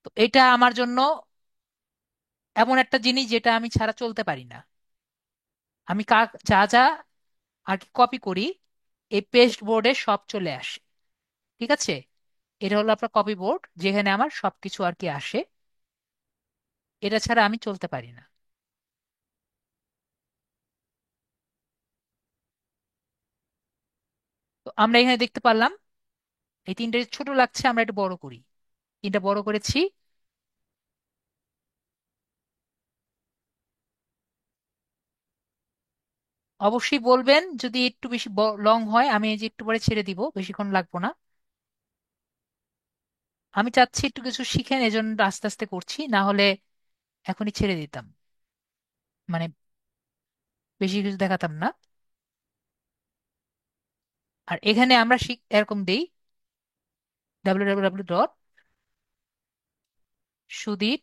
Speaker 1: তো এটা আমার জন্য এমন একটা জিনিস যেটা আমি ছাড়া চলতে পারি না। আমি যা যা আর কি কপি করি, এই পেস্ট বোর্ডে সব চলে আসে। ঠিক আছে, এটা হলো আপনার কপি বোর্ড, যেখানে আমার সবকিছু আর কি আসে, এটা ছাড়া আমি চলতে পারি না। তো আমরা এখানে দেখতে পারলাম এই তিনটে ছোট লাগছে, আমরা একটু বড় করি, তিনটা বড় করেছি। অবশ্যই বলবেন যদি একটু বেশি লং হয়, আমি এই যে একটু পরে ছেড়ে দিব, বেশিক্ষণ লাগবো না। আমি চাচ্ছি একটু কিছু শিখেন, এজন্য আস্তে আস্তে করছি, না হলে এখনই ছেড়ে দিতাম। মানে বেশি কিছু দেখাতাম না। আর এখানে আমরা এরকম দেই www. সুদীপ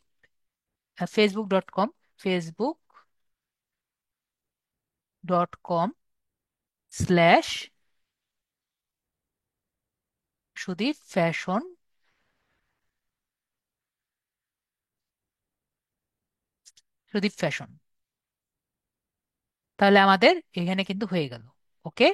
Speaker 1: facebook.com, facebook.com/সুদীপ ফ্যাশন, সুদীপ ফ্যাশন। তাহলে আমাদের এখানে কিন্তু হয়ে গেল। ওকে।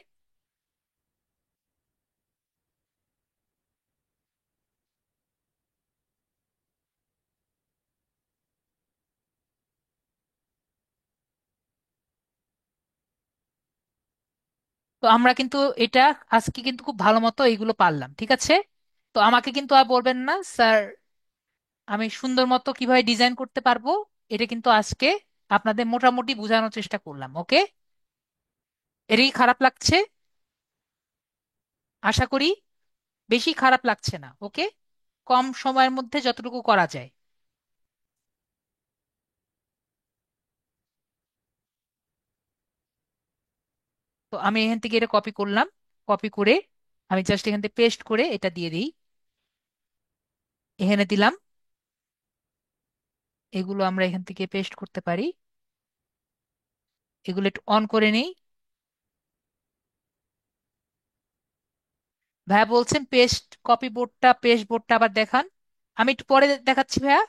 Speaker 1: তো আমরা কিন্তু এটা আজকে কিন্তু খুব ভালো মতো এইগুলো পারলাম, ঠিক আছে? তো আমাকে কিন্তু আর বলবেন না স্যার, আমি সুন্দর মতো কিভাবে ডিজাইন করতে পারবো। এটা কিন্তু আজকে আপনাদের মোটামুটি বোঝানোর চেষ্টা করলাম। ওকে। এরই খারাপ লাগছে? আশা করি বেশি খারাপ লাগছে না। ওকে। কম সময়ের মধ্যে যতটুকু করা যায়। তো আমি এখান থেকে এটা কপি করলাম। কপি করে আমি জাস্ট এখান থেকে পেস্ট করে এটা দিয়ে দিই। এখানে দিলাম। এগুলো আমরা এখান থেকে পেস্ট করতে পারি। এগুলো একটু অন করে নেই। ভাইয়া বলছেন পেস্ট কপি বোর্ডটা, পেস্ট বোর্ডটা আবার দেখান। আমি একটু পরে দেখাচ্ছি ভাইয়া।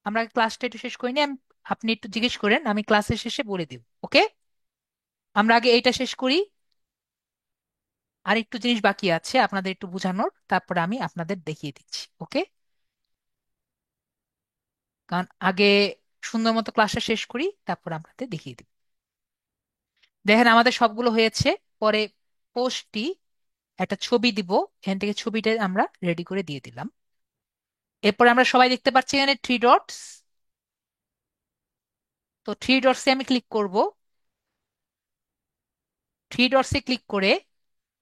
Speaker 1: আমরা ক্লাসটা একটু শেষ করিনি। আপনি একটু জিজ্ঞেস করেন, আমি ক্লাসের শেষে বলে দিব। ওকে। আমরা আগে এইটা শেষ করি। আর একটু জিনিস বাকি আছে আপনাদের একটু বোঝানোর, তারপরে আমি আপনাদের দেখিয়ে দিচ্ছি। ওকে। কারণ আগে সুন্দর মতো ক্লাসটা শেষ করি, তারপর আপনাদের দেখিয়ে দিব। দেখেন আমাদের সবগুলো হয়েছে। পরে পোস্টটি একটা ছবি দিব। এখান থেকে ছবিটা আমরা রেডি করে দিয়ে দিলাম। এরপরে আমরা সবাই দেখতে পাচ্ছি এখানে থ্রি ডটস। তো থ্রি ডটসে আমি ক্লিক করব। থ্রি ডটসে ক্লিক করে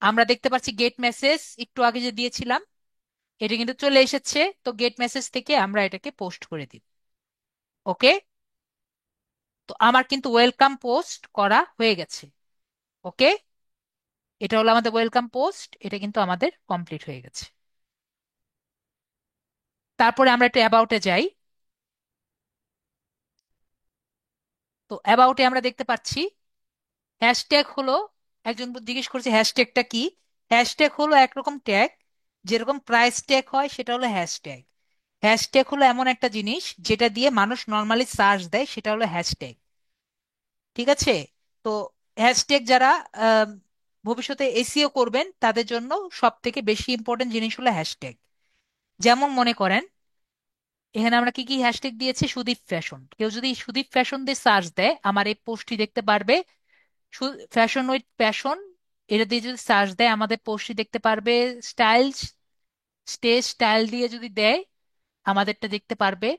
Speaker 1: আমরা দেখতে পাচ্ছি গেট মেসেজ, একটু আগে যে দিয়েছিলাম এটা কিন্তু চলে এসেছে। তো গেট মেসেজ থেকে আমরা এটাকে পোস্ট করে দিব। ওকে। তো আমার কিন্তু ওয়েলকাম পোস্ট করা হয়ে গেছে। ওকে। এটা হলো আমাদের ওয়েলকাম পোস্ট, এটা কিন্তু আমাদের কমপ্লিট হয়ে গেছে। তারপরে আমরা একটু অ্যাবাউটে যাই। তো অ্যাবাউটে আমরা দেখতে পাচ্ছি হ্যাশট্যাগ হলো, একজন জিজ্ঞেস করছে হ্যাশট্যাগটা কি। হ্যাশট্যাগ হলো একরকম ট্যাগ, যেরকম প্রাইস ট্যাগ হয় সেটা হলো হ্যাশট্যাগ। হ্যাশট্যাগ হলো এমন একটা জিনিস যেটা দিয়ে মানুষ নর্মালি সার্চ দেয়, সেটা হলো হ্যাশট্যাগ। ঠিক আছে? তো হ্যাশট্যাগ যারা আম, ভবিষ্যতে এসইও করবেন তাদের জন্য সব থেকে বেশি ইম্পর্টেন্ট জিনিস হলো হ্যাশট্যাগ। যেমন মনে করেন এখানে আমরা কি কি হ্যাশট্যাগ দিয়েছি, সুদীপ ফ্যাশন। কেউ যদি সুদীপ ফ্যাশন দিয়ে সার্চ দেয় আমার এই পোস্টটি দেখতে পারবে। ফ্যাশন উইথ প্যাশন এটা দিয়ে যদি সার্চ দেয় আমাদের পোস্টটি দেখতে পারবে। স্টাইল, স্টেজ স্টাইল দিয়ে যদি দেয় আমাদেরটা দেখতে পারবে।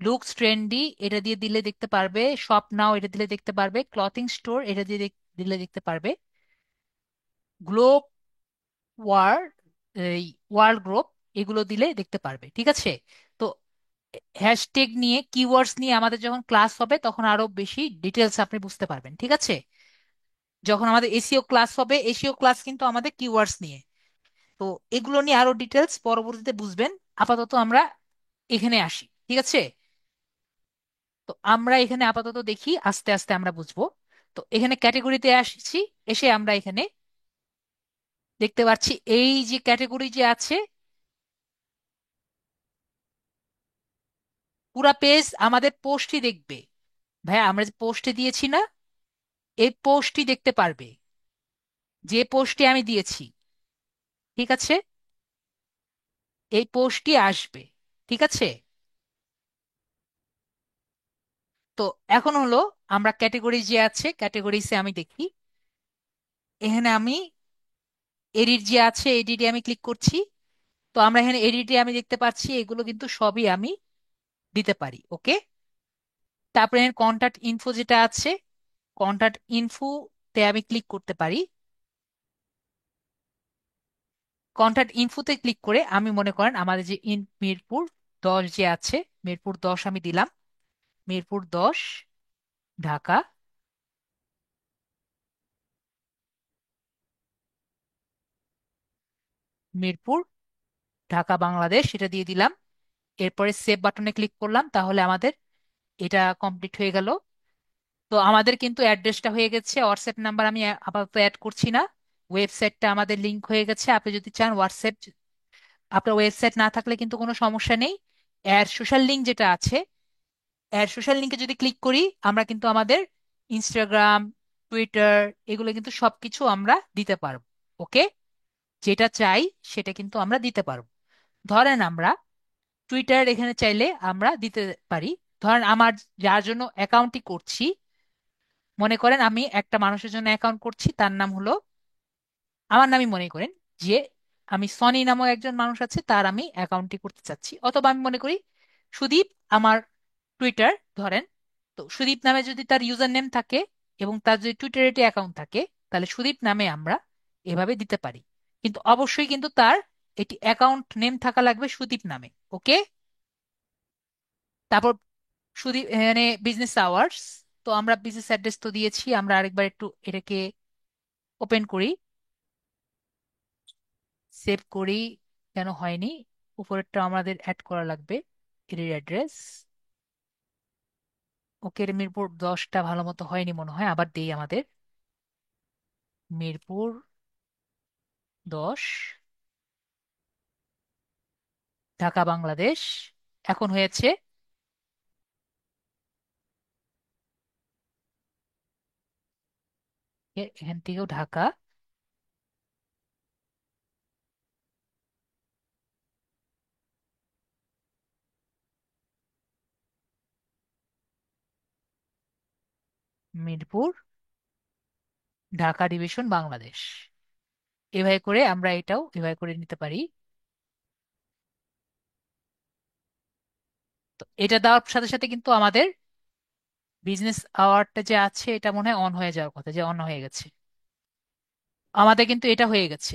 Speaker 1: লুকস ট্রেন্ডি এটা দিয়ে দিলে দেখতে পারবে। শপ নাও এটা দিলে দেখতে পারবে। ক্লথিং স্টোর এটা দিয়ে দিলে দেখতে পারবে। গ্লোব ওয়ার্ল্ড, এই ওয়ার্ল্ড গ্রুপ এগুলো দিলে দেখতে পারবে। ঠিক আছে? তো হ্যাশট্যাগ নিয়ে কিওয়ার্ডস নিয়ে আমাদের যখন ক্লাস হবে তখন আরো বেশি ডিটেলস আপনি বুঝতে পারবেন। ঠিক আছে? যখন আমাদের এসিও ক্লাস হবে, এসিও ক্লাস কিন্তু আমাদের কিওয়ার্ডস নিয়ে। তো এগুলো নিয়ে আরো ডিটেলস পরবর্তীতে বুঝবেন। আপাতত আমরা এখানে আসি। ঠিক আছে? তো আমরা এখানে আপাতত দেখি, আস্তে আস্তে আমরা বুঝবো। তো এখানে ক্যাটেগরিতে আসছি। এসে আমরা এখানে দেখতে পাচ্ছি এই যে ক্যাটেগরি যে আছে, পুরা পেজ আমাদের পোস্টই দেখবে। ভাই আমরা যে পোস্টে দিয়েছি না, এই পোস্টটি দেখতে পারবে, যে পোস্টটি আমি দিয়েছি। ঠিক আছে? এই পোস্টটি আসবে। ঠিক আছে? তো এখন হলো আমরা ক্যাটেগরি যে আছে ক্যাটেগরিসে আমি দেখি। এখানে আমি এডিট যে আছে এডিটে আমি ক্লিক করছি। তো আমরা এখানে এডিটে আমি দেখতে পাচ্ছি এগুলো কিন্তু সবই আমি দিতে পারি। ওকে। তারপরে এখানে কন্টাক্ট ইনফো যেটা আছে, কন্টাক্ট ইনফোতে আমি ক্লিক করতে পারি। কন্টাক্ট ইনফোতে ক্লিক করে আমি মনে করেন আমাদের যে মিরপুর 10 যে আছে, মিরপুর 10 আমি দিলাম। মিরপুর 10, ঢাকা। মিরপুর, ঢাকা, বাংলাদেশ, এটা দিয়ে দিলাম। এরপরে সেভ বাটনে ক্লিক করলাম, তাহলে আমাদের এটা কমপ্লিট হয়ে গেল। তো আমাদের কিন্তু অ্যাড্রেসটা হয়ে গেছে। হোয়াটসঅ্যাপ নাম্বার আমি আপাতত অ্যাড করছি না। ওয়েবসাইটটা আমাদের লিংক হয়ে গেছে। আপনি যদি চান হোয়াটসঅ্যাপ, আপনার ওয়েবসাইট না থাকলে কিন্তু কোনো সমস্যা নেই। এর সোশ্যাল লিংক যেটা আছে, এর সোশ্যাল লিংকে যদি ক্লিক করি, আমরা কিন্তু আমাদের ইনস্টাগ্রাম, টুইটার, এগুলো কিন্তু সবকিছু আমরা দিতে পারবো। ওকে, যেটা চাই সেটা কিন্তু আমরা দিতে পারবো। ধরেন আমরা টুইটার এখানে চাইলে আমরা দিতে পারি। ধরেন আমার যার জন্য অ্যাকাউন্টটি করছি, মনে করেন আমি একটা মানুষের জন্য অ্যাকাউন্ট করছি, তার নাম হলো, আমার নামই মনে করেন যে আমি সনি নামক একজন মানুষ আছে, তার আমি অ্যাকাউন্টটি করতে চাচ্ছি। অথবা আমি মনে করি সুদীপ আমার টুইটার, ধরেন। তো সুদীপ নামে যদি তার ইউজার নেম থাকে এবং তার যদি টুইটারে একটি অ্যাকাউন্ট থাকে, তাহলে সুদীপ নামে আমরা এভাবে দিতে পারি। কিন্তু অবশ্যই কিন্তু তার একটি অ্যাকাউন্ট নেম থাকা লাগবে সুদীপ নামে। ওকে, তারপর সুদীপ মানে বিজনেস আওয়ার্স। তো আমরা বিজনেস অ্যাড্রেস তো দিয়েছি, আমরা আরেকবার একটু এটাকে ওপেন করি, সেভ করি। কেন হয়নি? উপরেরটা আমাদের অ্যাড করা লাগবে, এর অ্যাড্রেস। ওকে, মিরপুর 10টা ভালো মতো হয়নি মনে হয়, আবার দেই আমাদের। মিরপুর 10, ঢাকা, বাংলাদেশ। এখন হয়েছে। এখান থেকেও ঢাকা। মিরপুর, ঢাকা ডিভিশন, বাংলাদেশ। এভাবে করে আমরা এটাও এভাবে করে নিতে পারি। তো এটা দেওয়ার সাথে সাথে কিন্তু আমাদের বিজনেস আওয়ারটা যে আছে এটা মনে হয় অন হয়ে যাওয়ার কথা, যে অন হয়ে গেছে। আমাদের কিন্তু এটা হয়ে গেছে।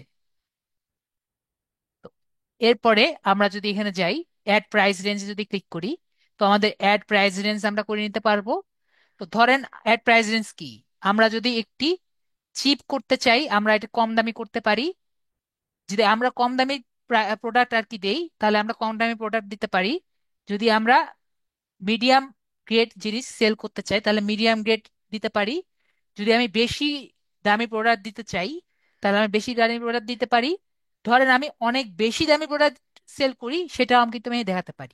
Speaker 1: তো এরপরে আমরা যদি এখানে যাই, অ্যাড প্রাইস রেঞ্জে যদি ক্লিক করি, তো আমাদের অ্যাড প্রাইস রেঞ্জ আমরা করে নিতে পারবো। তো ধরেন অ্যাড প্রাইস রেঞ্জ কি, আমরা যদি একটি চিপ করতে চাই, আমরা এটা কম দামি করতে পারি। যদি আমরা কম দামি প্রোডাক্ট আর কি দেই, তাহলে আমরা কম দামি প্রোডাক্ট দিতে পারি। যদি আমরা মিডিয়াম গ্রেড জিনিস সেল করতে চাই, তাহলে মিডিয়াম গ্রেড দিতে পারি। যদি আমি বেশি দামি প্রোডাক্ট দিতে চাই, তাহলে আমি বেশি দামি প্রোডাক্ট দিতে পারি। ধরেন আমি অনেক বেশি দামি প্রোডাক্ট সেল করি, সেটাও আমি কিন্তু আমি দেখাতে পারি।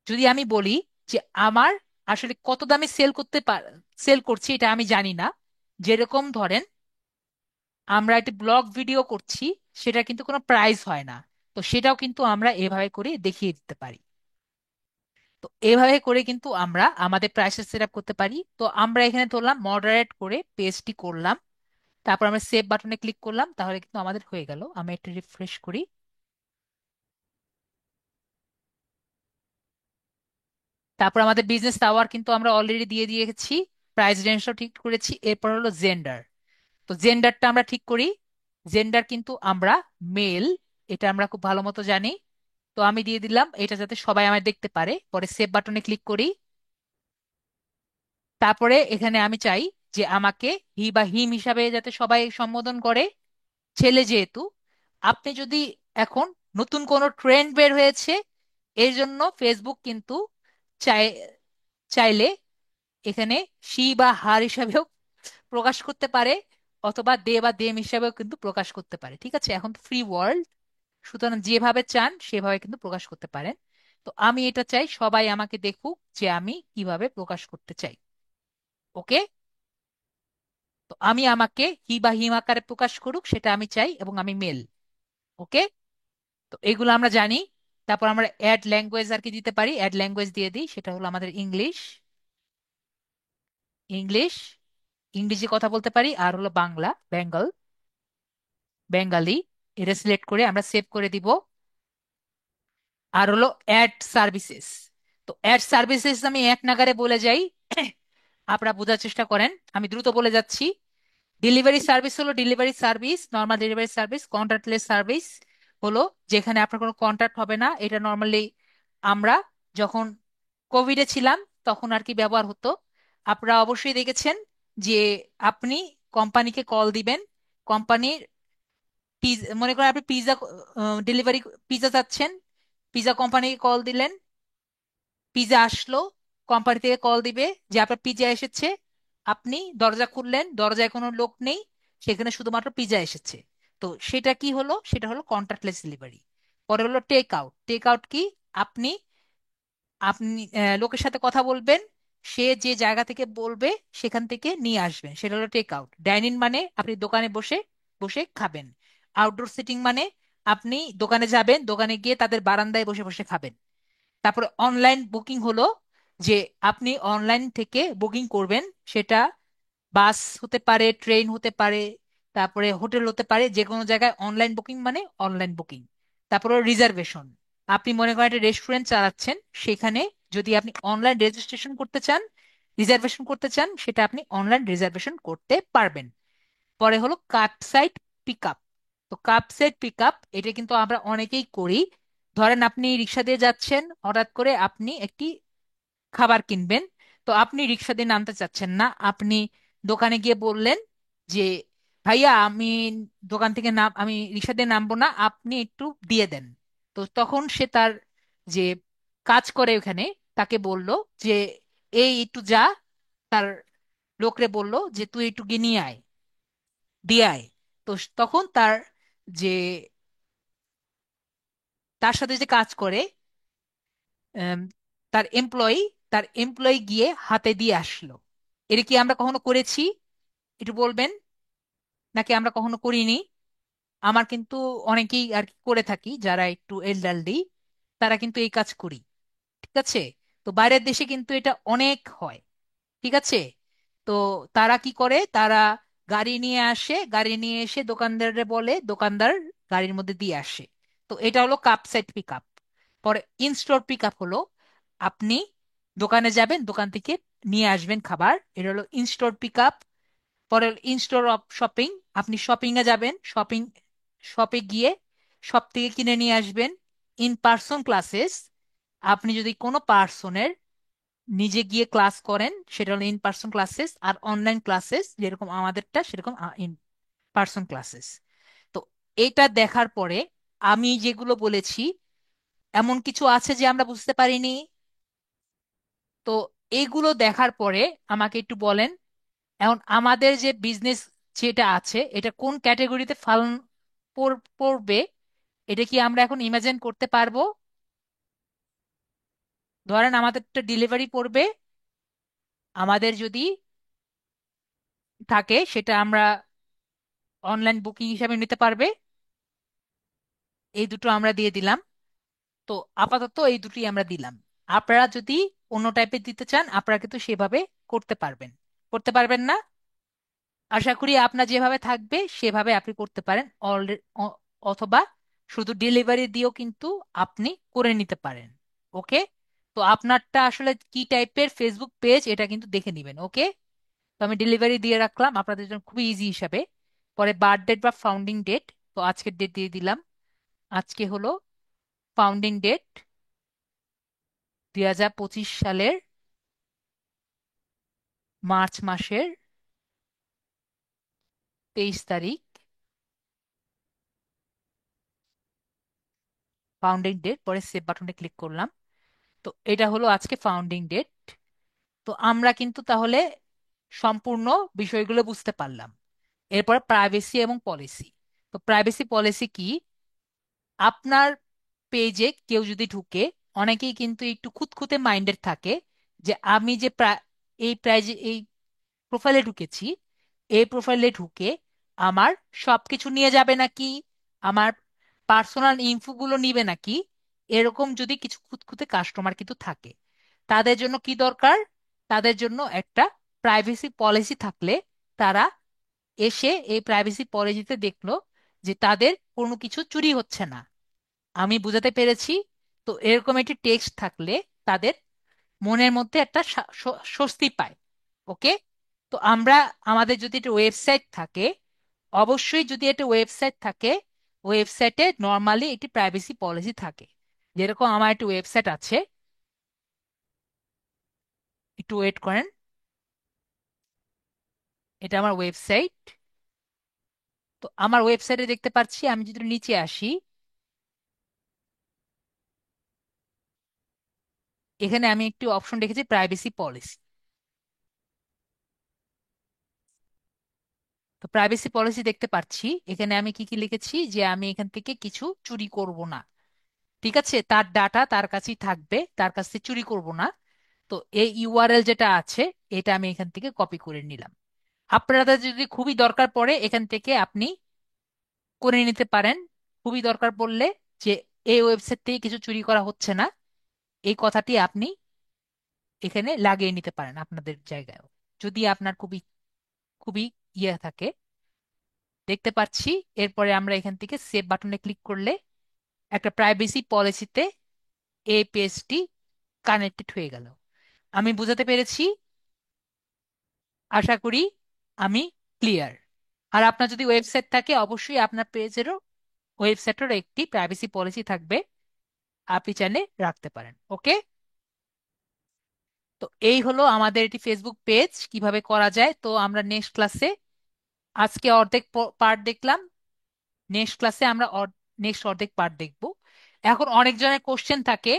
Speaker 1: যদি আমি বলি যে আমার আসলে কত দামে সেল করছি এটা আমি জানি না, যেরকম ধরেন আমরা একটা ব্লগ ভিডিও করছি, সেটা কিন্তু কোনো প্রাইস হয় না, তো সেটাও কিন্তু আমরা এভাবে করে দেখিয়ে দিতে পারি। তো এভাবে করে কিন্তু আমরা আমাদের প্রাইসের সেট আপ করতে পারি। তো আমরা এখানে ধরলাম মডারেট করে পেজটি করলাম, তারপর আমরা সেভ বাটনে ক্লিক করলাম, তাহলে কিন্তু আমাদের হয়ে গেল। আমি একটু রিফ্রেশ করি। তারপর আমাদের বিজনেস আওয়ার কিন্তু আমরা অলরেডি দিয়ে দিয়েছি, প্রাইস রেঞ্জটাও ঠিক করেছি। এরপর হলো জেন্ডার। তো জেন্ডারটা আমরা ঠিক করি। জেন্ডার কিন্তু আমরা মেল, এটা আমরা খুব ভালো মতো জানি। তো আমি দিয়ে দিলাম এটা যাতে সবাই আমায় দেখতে পারে। পরে সেভ বাটনে ক্লিক করি। তারপরে এখানে আমি চাই যে আমাকে হি বা হিম হিসাবে যাতে সবাই সম্বোধন করে, ছেলে যেহেতু। আপনি যদি এখন নতুন কোনো ট্রেন্ড বের হয়েছে, এর জন্য ফেসবুক কিন্তু চাই চাইলে এখানে শি বা হার হিসাবেও প্রকাশ করতে পারে, অথবা দে বা দেম হিসাবেও কিন্তু প্রকাশ করতে পারে। ঠিক আছে, এখন তো ফ্রি ওয়ার্ল্ড, সুতরাং যেভাবে চান সেভাবে কিন্তু প্রকাশ করতে পারেন। তো আমি এটা চাই সবাই আমাকে দেখুক যে আমি কিভাবে প্রকাশ করতে চাই। ওকে, তো আমি আমাকে হি বা হিম আকারে প্রকাশ করুক সেটা আমি চাই, এবং আমি মেল। ওকে, তো এগুলো আমরা জানি। তারপর আমরা অ্যাড ল্যাঙ্গুয়েজ আর কি দিতে পারি, অ্যাড ল্যাঙ্গুয়েজ দিয়ে দিই, সেটা হলো আমাদের ইংলিশ। ইংলিশ, ইংরেজি কথা বলতে পারি, আর হলো বাংলা, বেঙ্গল, বেঙ্গালি। এটা সিলেক্ট করে আমরা সেভ করে দিব। আর হলো অ্যাড সার্ভিসেস। তো অ্যাড সার্ভিসেস আমি এক নাগারে বলে যাই, আপনারা বোঝার চেষ্টা করেন, আমি দ্রুত বলে যাচ্ছি। ডেলিভারি সার্ভিস হলো delivery service, normal delivery service. Contactless service হলো যেখানে আপনার কোনো কন্ট্রাক্ট হবে না। এটা নর্মালি আমরা যখন কোভিডে ছিলাম তখন আর কি ব্যবহার হতো। আপনারা অবশ্যই দেখেছেন যে আপনি কোম্পানিকে কল দিবেন, কোম্পানির মনে করেন আপনি পিৎজা ডেলিভারি, পিৎজা চাচ্ছেন, পিৎজা কোম্পানিকে কল দিলেন, পিৎজা আসলো, কোম্পানি থেকে কল দিবে যে আপনার পিৎজা এসেছে। আপনি দরজা খুললেন, দরজায় কোনো লোক নেই, সেখানে শুধুমাত্র পিৎজা এসেছে। তো সেটা কি হলো? সেটা হলো কন্ট্যাক্টলেস ডেলিভারি। পরে হলো টেক আউট। টেক আউট কি? আপনি আপনি লোকের সাথে কথা বলবেন, সে যে জায়গা থেকে বলবে সেখান থেকে নিয়ে আসবেন, সেটা হলো টেক আউট। ডাইনিং মানে আপনি দোকানে বসে বসে খাবেন। আউটডোর সিটিং মানে আপনি দোকানে যাবেন, দোকানে গিয়ে তাদের বারান্দায় বসে বসে খাবেন। তারপরে অনলাইন বুকিং হলো যে আপনি অনলাইন থেকে বুকিং করবেন, সেটা বাস হতে পারে, ট্রেন হতে পারে, তারপরে হোটেল হতে পারে, যে কোনো জায়গায় অনলাইন বুকিং মানে অনলাইন বুকিং। তারপরে রিজার্ভেশন, আপনি মনে করেন একটা রেস্টুরেন্ট চালাচ্ছেন, সেখানে যদি আপনি অনলাইন রেজিস্ট্রেশন করতে চান, রিজার্ভেশন করতে চান, সেটা আপনি অনলাইন রিজার্ভেশন করতে পারবেন। পরে হলো কার্বসাইড পিক আপ। তো কার্বসাইড পিক আপ এটা কিন্তু আমরা অনেকেই করি। ধরেন আপনি রিক্সা দিয়ে যাচ্ছেন, হঠাৎ করে আপনি একটি খাবার কিনবেন, তো আপনি রিক্সা দিয়ে নামতে চাচ্ছেন না, আপনি দোকানে গিয়ে বললেন যে ভাইয়া আমি দোকান থেকে নাম, আমি রিক্সা দিয়ে নামবো না, আপনি একটু দিয়ে দেন। তো তখন সে তার যে কাজ করে ওখানে তাকে বলল যে এই একটু যা, তার লোকরে বলল যে তুই একটু গিয়ে নিয়ে আয়, দিয়ে আয়। তো তখন তার যে তার সাথে যে কাজ করে, আম, তার এমপ্লয়ি, তার এমপ্লয়ি গিয়ে হাতে দিয়ে আসলো। এটা কি আমরা কখনো করেছি? একটু বলবেন, নাকি আমরা কখনো করিনি? আমার কিন্তু অনেকেই আর কি করে থাকি, যারা একটু এলডারলি, তারা কিন্তু এই কাজ করি। ঠিক আছে? তো বাইরের দেশে কিন্তু এটা অনেক হয়। ঠিক আছে? তো তারা কি করে, তারা গাড়ি নিয়ে আসে, গাড়ি নিয়ে এসে দোকানদারে বলে, দোকানদার গাড়ির মধ্যে দিয়ে আসে। তো এটা হলো কাপ সাইড পিক আপ। পরে ইন স্টোর পিক আপ হলো আপনি দোকানে যাবেন, দোকান থেকে নিয়ে আসবেন খাবার, এটা হলো ইন স্টোর পিক আপ। পরে ইন স্টোর শপিং, আপনি শপিং এ যাবেন, শপে গিয়ে শপ থেকে কিনে নিয়ে আসবেন। ইন পার্সন ক্লাসেস, আপনি যদি কোনো পার্সনের নিজে গিয়ে ক্লাস করেন, সেটা হলো ইন পার্সন ক্লাসেস। আর অনলাইন ক্লাসেস যেরকম আমাদেরটা, সেরকম ইন পার্সন ক্লাসেস। তো এটা দেখার পরে আমি যেগুলো বলেছি, এমন কিছু আছে যে আমরা বুঝতে পারিনি? তো এইগুলো দেখার পরে আমাকে একটু বলেন, এখন আমাদের যে বিজনেস যেটা আছে, এটা কোন ক্যাটাগরিতে ফালন পড়বে? এটা কি আমরা এখন ইমাজিন করতে পারবো? ধরেন আমাদেরটা ডেলিভারি পড়বে, আমাদের যদি থাকে সেটা আমরা অনলাইন বুকিং হিসাবে নিতে পারবে। এই দুটো আমরা দিয়ে দিলাম। তো আপাতত এই দুটোই আমরা দিলাম। আপনারা যদি অন্য টাইপের দিতে চান, আপনারা কিন্তু সেভাবে করতে পারবেন। করতে পারবেন না? আশা করি আপনার যেভাবে থাকবে সেভাবে আপনি করতে পারেন। অথবা শুধু ডেলিভারি দিয়েও কিন্তু আপনি করে নিতে পারেন। ওকে? তো আপনারটা আসলে কি টাইপের ফেসবুক পেজ, এটা কিন্তু দেখে নেবেন। ওকে? তো আমি ডেলিভারি দিয়ে রাখলাম আপনাদের জন্য খুবই ইজি হিসাবে। পরে বার্থ ডেট বা ফাউন্ডিং ডেট, তো আজকের ডেট দিয়ে দিলাম। আজকে হলো ফাউন্ডিং ডেট 2025 সালের মার্চ মাসের 23 তারিখ। ফাউন্ডিং ডেট, পরে সেভ বাটনে ক্লিক করলাম। তো এটা হলো আজকে ফাউন্ডিং ডেট। তো আমরা কিন্তু তাহলে সম্পূর্ণ বিষয়গুলো বুঝতে পারলাম। এরপরে প্রাইভেসি এবং পলিসি। তো প্রাইভেসি পলিসি কি? আপনার পেজে কেউ যদি ঢুকে, অনেকেই কিন্তু একটু খুঁতখুঁতে মাইন্ডেড থাকে যে আমি যে এই প্রোফাইলে ঢুকেছি, এই প্রোফাইলে ঢুকে আমার সবকিছু নিয়ে যাবে নাকি, আমার পার্সোনাল ইনফোগুলো নিবে নাকি, এরকম যদি কিছু খুঁতখুঁতে কাস্টমার কিন্তু থাকে, তাদের জন্য কি দরকার? তাদের জন্য একটা প্রাইভেসি পলিসি থাকলে তারা এসে এই প্রাইভেসি পলিসিতে দেখলো যে তাদের কোনো কিছু চুরি হচ্ছে না। আমি বুঝাতে পেরেছি? তো এরকম একটি টেক্সট থাকলে তাদের মনের মধ্যে একটা স্বস্তি পায়। ওকে? তো আমরা, আমাদের যদি একটা ওয়েবসাইট থাকে, অবশ্যই যদি একটা ওয়েবসাইট থাকে, ওয়েবসাইটে নর্মালি একটি প্রাইভেসি পলিসি থাকে। যেরকম আমার একটা ওয়েবসাইট আছে, একটু ওয়েট করেন, এটা আমার ওয়েবসাইট। তো আমার ওয়েবসাইটে দেখতে পাচ্ছি, আমি যদি নিচে আসি, এখানে আমি একটি অপশন রেখেছি প্রাইভেসি পলিসি। তো প্রাইভেসি পলিসি দেখতে পাচ্ছি, এখানে আমি কি কি লিখেছি, যে আমি এখান থেকে কিছু চুরি করব না। ঠিক আছে, তার ডাটা তার কাছেই থাকবে, তার কাছ থেকে চুরি করব না। তো এই ইউআরএল যেটা আছে, এটা আমি এখান থেকে কপি করে নিলাম। আপনাদের যদি খুবই দরকার পড়ে এখান থেকে আপনি করে নিতে পারেন। খুবই দরকার পড়লে, যে এই ওয়েবসাইট থেকে কিছু চুরি করা হচ্ছে না, এই কথাটি আপনি এখানে লাগিয়ে নিতে পারেন আপনাদের জায়গায়, যদি আপনার খুবই খুবই ইয়ে থাকে। দেখতে পাচ্ছি, এরপরে আমরা এখান থেকে সেভ বাটনে ক্লিক করলে একটা প্রাইভেসি পলিসিতে এই পেজটি কানেক্টেড হয়ে গেল। আমি বুঝাতে পেরেছি, আশা করি আমি ক্লিয়ার। আর আপনার যদি ওয়েবসাইট থাকে, অবশ্যই আপনার পেজেরও ওয়েবসাইটেরও একটি প্রাইভেসি পলিসি থাকবে, আপনি চাইলে রাখতে পারেন। ওকে। তো এই হলো আমাদের এটি ফেসবুক পেজ কিভাবে করা যায়। তো আমরা নেক্সট ক্লাসে, আজকে অর্ধেক পার্ট দেখলাম, নেক্সট ক্লাসে আমরা নেক্সট অর্ধেক পার্ট দেখব। এখন অনেক জনের কোশ্চেন থাকে,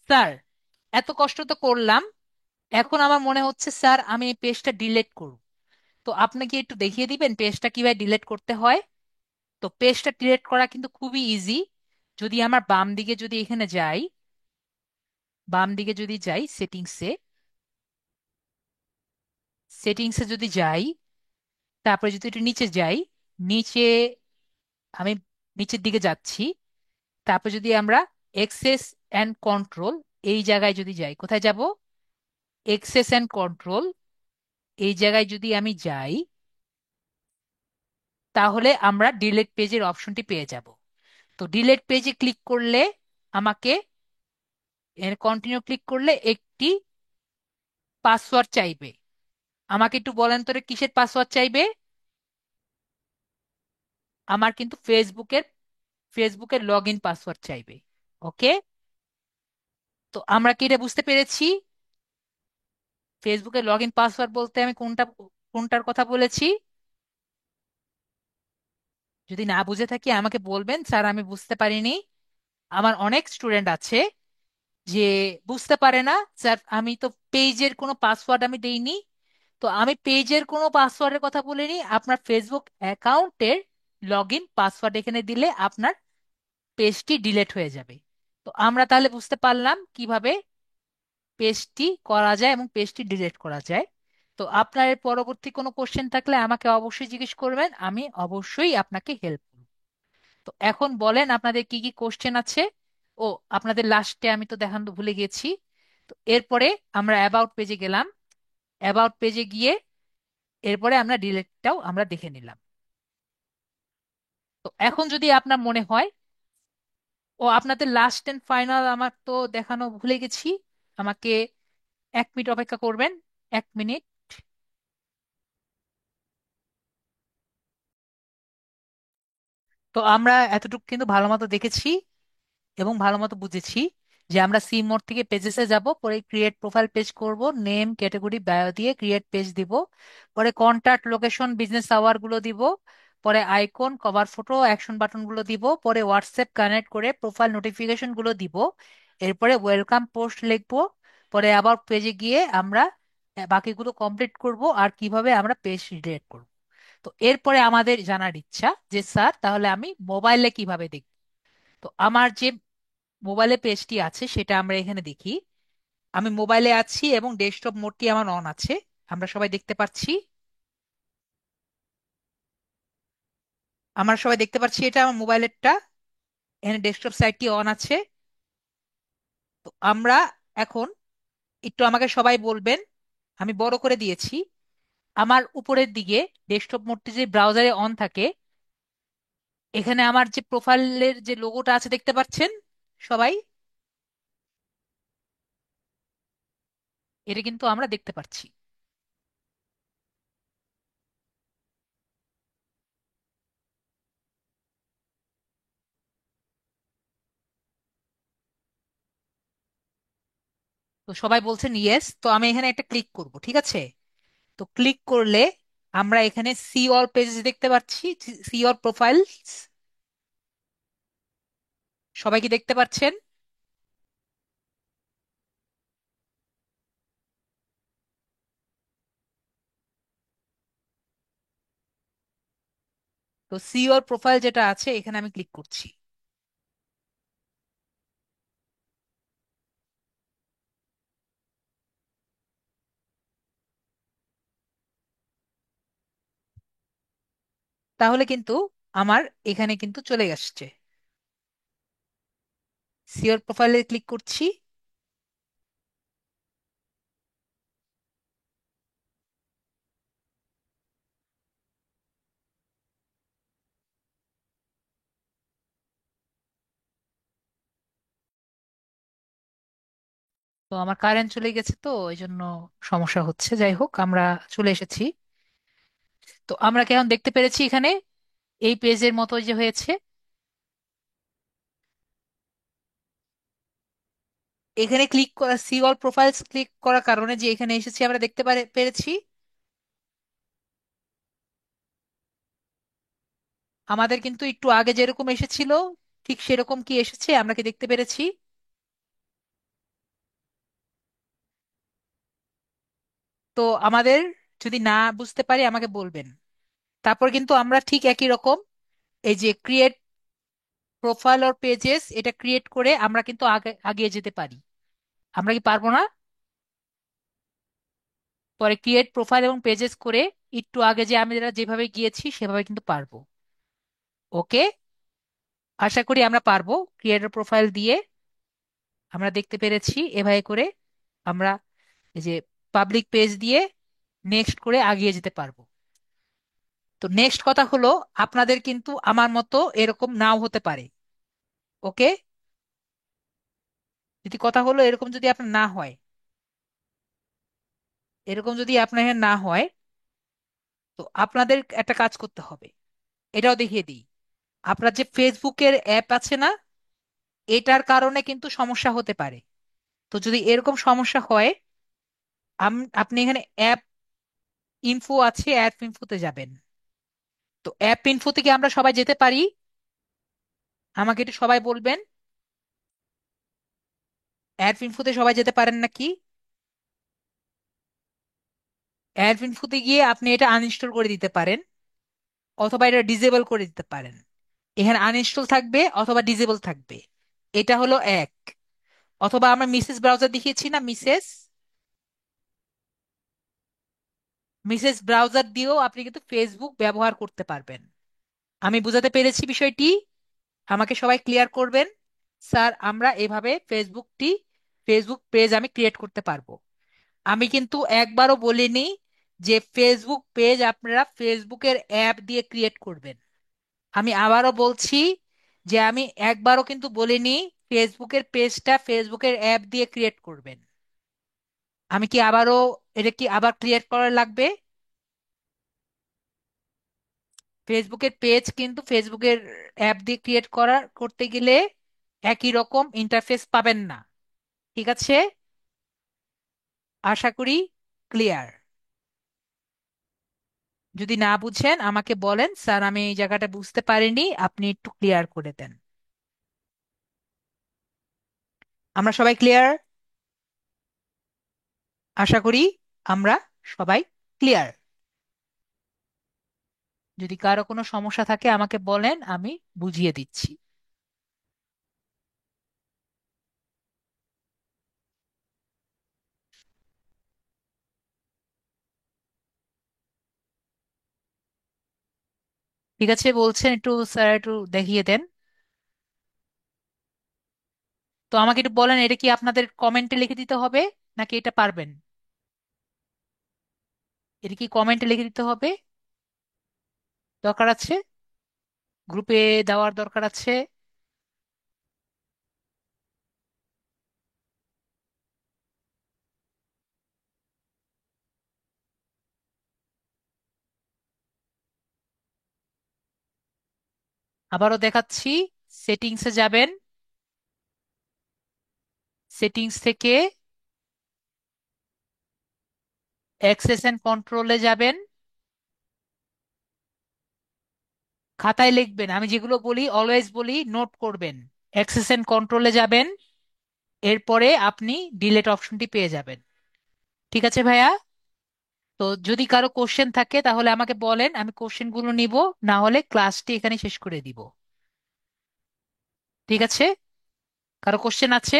Speaker 1: স্যার এত কষ্ট তো করলাম, এখন আমার মনে হচ্ছে স্যার আমি এই পেজটা ডিলিট করব। তো আপনি কি একটু দেখিয়ে দিবেন পেজটা কিভাবে ডিলিট করতে হয়? তো পেজটা ডিলিট করা কিন্তু খুবই ইজি। যদি আমার বাম দিকে যদি এখানে যাই, বাম দিকে যদি যাই সেটিংসে, সেটিংসে যদি যাই, তারপরে যদি একটু নিচে যাই, নিচে আমি নিচের দিকে যাচ্ছি, তারপর যদি আমরা এক্সেস অ্যান্ড কন্ট্রোল এই জায়গায় যদি যাই, কোথায় যাব, এক্সেস অ্যান্ড কন্ট্রোল এই জায়গায় যদি আমি যাই, তাহলে আমরা ডিলিট পেজের অপশনটি পেয়ে যাব। তো ডিলিট পেজে ক্লিক করলে আমাকে, কন্টিনিউ ক্লিক করলে একটি পাসওয়ার্ড চাইবে। আমাকে একটু বলেন তো রে, কিসের পাসওয়ার্ড চাইবে? আমার কিন্তু ফেসবুকের লগ ইন পাসওয়ার্ড চাইবে। ওকে। তো আমরা কি এটা বুঝতে পেরেছি? ফেসবুকের লগ ইন পাসওয়ার্ড বলতে আমি কোনটার কথা বলেছি? যদি না বুঝে থাকি আমাকে বলবেন, স্যার আমি বুঝতে পারিনি। আমার অনেক স্টুডেন্ট আছে যে বুঝতে পারে না, স্যার আমি তো পেজের কোনো পাসওয়ার্ড আমি দেইনি। তো আমি পেজের কোনো পাসওয়ার্ডের কথা বলিনি, আপনার ফেসবুক অ্যাকাউন্টের লগ ইন পাসওয়ার্ড এখানে দিলে আপনার পেজটি ডিলিট হয়ে যাবে। তো আমরা তাহলে বুঝতে পারলাম কিভাবে পেজটি করা যায় এবং পেজটি ডিলিট করা যায়। তো আপনার এর পরবর্তী কোনো কোশ্চেন থাকলে আমাকে অবশ্যই জিজ্ঞেস করবেন, আমি অবশ্যই আপনাকে হেল্প করব। তো এখন বলেন আপনাদের কি কি কোশ্চেন আছে। ও, আপনাদের লাস্টে আমি তো দেখানো ভুলে গেছি। তো এরপরে আমরা অ্যাবাউট পেজে গেলাম, অ্যাবাউট পেজে গিয়ে এরপরে আমরা ডিলেটটাও আমরা দেখে নিলাম। তো এখন যদি আপনার মনে হয়, ও আপনাদের লাস্ট এন্ড ফাইনাল আমার তো দেখানো ভুলে গেছি, আমাকে 1 মিনিট অপেক্ষা করবেন, 1 মিনিট। তো আমরা এতটুকু কিন্তু ভালো মতো দেখেছি এবং ভালো মতো বুঝেছি যে আমরা সি মোড থেকে পেজেসে যাব, পরে ক্রিয়েট প্রোফাইল পেজ করব, নেম ক্যাটাগরি বায়ো দিয়ে ক্রিয়েট পেজ দিব, পরে কন্টাক্ট লোকেশন বিজনেস আওয়ার গুলো দিব, পরে icon cover photo action button গুলো দিব, পরে হোয়াটসঅ্যাপ কানেক্ট করে প্রোফাইল নোটিফিকেশন গুলো দিব, এরপরে ওয়েলকাম পোস্ট লিখবো, পরে আবার পেজে গিয়ে আমরা বাকিগুলো কমপ্লিট করব, আর কিভাবে আমরা পেজ রিডাইরেক্ট করব। তো এরপরে আমাদের জানার ইচ্ছা যে স্যার তাহলে আমি মোবাইলে কিভাবে দেখব। তো আমার যে মোবাইলে পেজটি আছে সেটা আমরা এখানে দেখি। আমি মোবাইলে আছি এবং ডেস্কটপ মোডটি আমার অন আছে, আমরা সবাই দেখতে পাচ্ছি। আমরা সবাই দেখতে পাচ্ছি এটা আমার মোবাইলেরটা, এখানে ডেস্কটপ সাইটটি অন আছে। তো আমরা এখন একটু আমাকে সবাই বলবেন, আমি বড় করে দিয়েছি, আমার উপরের দিকে ডেস্কটপ মোডটি যে ব্রাউজারে অন থাকে, এখানে আমার যে প্রোফাইলের যে লোগোটা আছে দেখতে পাচ্ছেন সবাই? এটা কিন্তু আমরা দেখতে পাচ্ছি। তো সবাই বলছেন ইয়েস, তো আমি এখানে একটা ক্লিক করব, ঠিক আছে? তো ক্লিক করলে আমরা এখানে সি অল পেজ দেখতে পাচ্ছি, সি অল প্রোফাইলস। সবাই কি দেখতে পাচ্ছেন? তো সি অল প্রোফাইল যেটা আছে এখানে আমি ক্লিক করছি। তাহলে কিন্তু আমার এখানে কিন্তু চলে আসছে। সি অল প্রোফাইলে ক্লিক করছি। তো আমার কারেন্ট চলে গেছে, তো এই জন্য সমস্যা হচ্ছে। যাই হোক, আমরা চলে এসেছি। তো আমরা কেমন দেখতে পেরেছি এখানে এই পেজের মতো যে হয়েছে। এখানে ক্লিক করা, সি অল প্রোফাইলস ক্লিক করার কারণে যে এখানে এসেছি আমরা দেখতে পেরেছি আমাদের কিন্তু একটু আগে যেরকম এসেছিল ঠিক সেরকম কি এসেছে আমরা কি দেখতে পেরেছি? তো আমাদের যদি না বুঝতে পারি আমাকে বলবেন। তারপর কিন্তু আমরা ঠিক একই রকম এই যে ক্রিয়েট প্রোফাইল অর পেজেস, এটা ক্রিয়েট করে আমরা কিন্তু আগে আগিয়ে যেতে পারি। আমরা কি পারবো না? পরে ক্রিয়েট প্রোফাইল এবং পেজেস করে একটু আগে যে আমরা যেভাবে গিয়েছি সেভাবে কিন্তু পারবো। ওকে, আশা করি আমরা পারবো। ক্রিয়েটর প্রোফাইল দিয়ে আমরা দেখতে পেরেছি এভাবে করে আমরা এই যে পাবলিক পেজ দিয়ে নেক্সট করে আগিয়ে যেতে পারবো। তো নেক্সট কথা হলো, আপনাদের কিন্তু আমার মতো এরকম নাও হতে পারে। ওকে, যদি কথা হলো এরকম যদি আপনার না হয়, এরকম যদি আপনার না হয়, তো আপনাদের একটা কাজ করতে হবে। এটাও দেখিয়ে দিই। আপনার যে ফেসবুকের অ্যাপ আছে না, এটার কারণে কিন্তু সমস্যা হতে পারে। তো যদি এরকম সমস্যা হয়, আপনি এখানে অ্যাপ ইনফো আছে, অ্যাপ ইনফোতে যাবেন। তো অ্যাপ ইনফোতে কি আমরা সবাই যেতে পারি? আমাকে একটু সবাই বলবেন, অ্যাপ ইনফোতে সবাই যেতে পারেন নাকি? অ্যাপ ইনফোতে গিয়ে আপনি এটা আনইনস্টল করে দিতে পারেন, অথবা এটা ডিসেবল করে দিতে পারেন। এখানে আনইনস্টল থাকবে অথবা ডিসেবল থাকবে। এটা হলো এক। অথবা আমরা মিসেস ব্রাউজার দেখিয়েছি না, মিসেস মিসেস ব্রাউজার দিয়েও আপনি কিন্তু ফেসবুক ব্যবহার করতে পারবেন। আমি বুঝাতে পেরেছি বিষয়টি? আমাকে সবাই ক্লিয়ার করবেন। স্যার, আমরা এভাবে ফেসবুক পেজ আমি ক্রিয়েট করতে পারবো। আমি কিন্তু একবারও বলিনি যে ফেসবুক পেজ আপনারা ফেসবুকের অ্যাপ দিয়ে ক্রিয়েট করবেন। আমি আবারও বলছি যে আমি একবারও কিন্তু বলিনি ফেসবুকের পেজটা ফেসবুকের অ্যাপ দিয়ে ক্রিয়েট করবেন। আমি কি আবারও, এটা কি আবার ক্রিয়েট করা লাগবে? ফেসবুকের পেজ কিন্তু ফেসবুকের অ্যাপ দিয়ে ক্রিয়েট করতে গেলে একই রকম ইন্টারফেস পাবেন না। ঠিক আছে? আশা করি ক্লিয়ার। যদি না বুঝেন আমাকে বলেন, স্যার আমি এই জায়গাটা বুঝতে পারিনি, আপনি একটু ক্লিয়ার করে দেন। আমরা সবাই ক্লিয়ার? আশা করি আমরা সবাই ক্লিয়ার। যদি কারো কোনো সমস্যা থাকে আমাকে বলেন, আমি বুঝিয়ে দিচ্ছি। ঠিক আছে বলছেন, একটু স্যার একটু দেখিয়ে দেন। তো আমাকে একটু বলেন, এটা কি আপনাদের কমেন্টে লিখে দিতে হবে নাকি এটা পারবেন? এটা কি কমেন্টে লিখে দিতে হবে, দরকার আছে? গ্রুপে দেওয়ার দরকার আছে? আবারও দেখাচ্ছি। সেটিংসে যাবেন, সেটিংস থেকে অ্যাক্সেস এন্ড কন্ট্রোলে যাবেন। খাতায় লিখবেন, আমি যেগুলো বলি অলওয়েজ বলি নোট করবেন। অ্যাক্সেস এন্ড কন্ট্রোলে যাবেন, এরপরে আপনি ডিলেট অপশনটি পেয়ে যাবেন। ঠিক আছে ভাইয়া? তো যদি কারো কোশ্চেন থাকে তাহলে আমাকে বলেন, আমি কোশ্চেনগুলো নিব, না হলে ক্লাসটি এখানে শেষ করে দিব। ঠিক আছে? কারো কোশ্চেন আছে?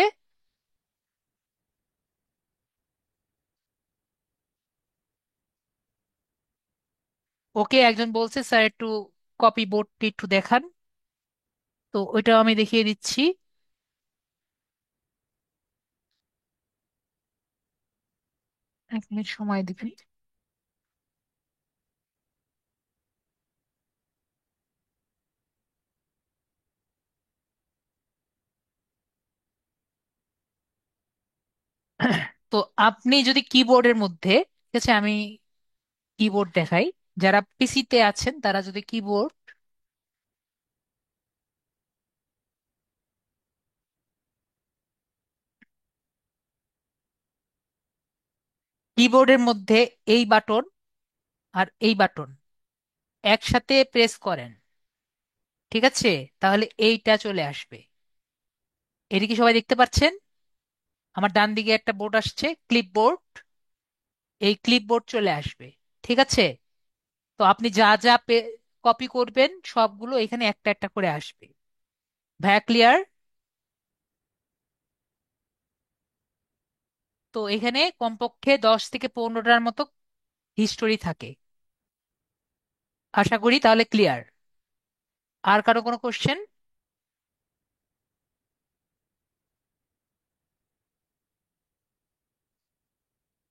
Speaker 1: ওকে, একজন বলছে স্যার একটু কপি বোর্ডটি একটু দেখান। তো ওইটাও আমি দেখিয়ে দিচ্ছি। এক মিনিট সময় দিবেন। তো আপনি যদি কিবোর্ডের মধ্যে, ঠিক আছে আমি কিবোর্ড দেখাই, যারা পিসিতে আছেন তারা যদি কিবোর্ড, কিবোর্ডের মধ্যে এই বাটন আর এই বাটন একসাথে প্রেস করেন, ঠিক আছে, তাহলে এইটা চলে আসবে। এটা কি সবাই দেখতে পাচ্ছেন? আমার ডান দিকে একটা বোর্ড আসছে, ক্লিপবোর্ড। এই ক্লিপবোর্ড চলে আসবে। ঠিক আছে? তো আপনি যা যা কপি করবেন সবগুলো এখানে একটা একটা করে আসবে। ভাইয়া ক্লিয়ার? তো এখানে কমপক্ষে 10 থেকে 15টার মতো হিস্টোরি থাকে। আশা করি তাহলে ক্লিয়ার। আর কারো কোনো কোশ্চেন?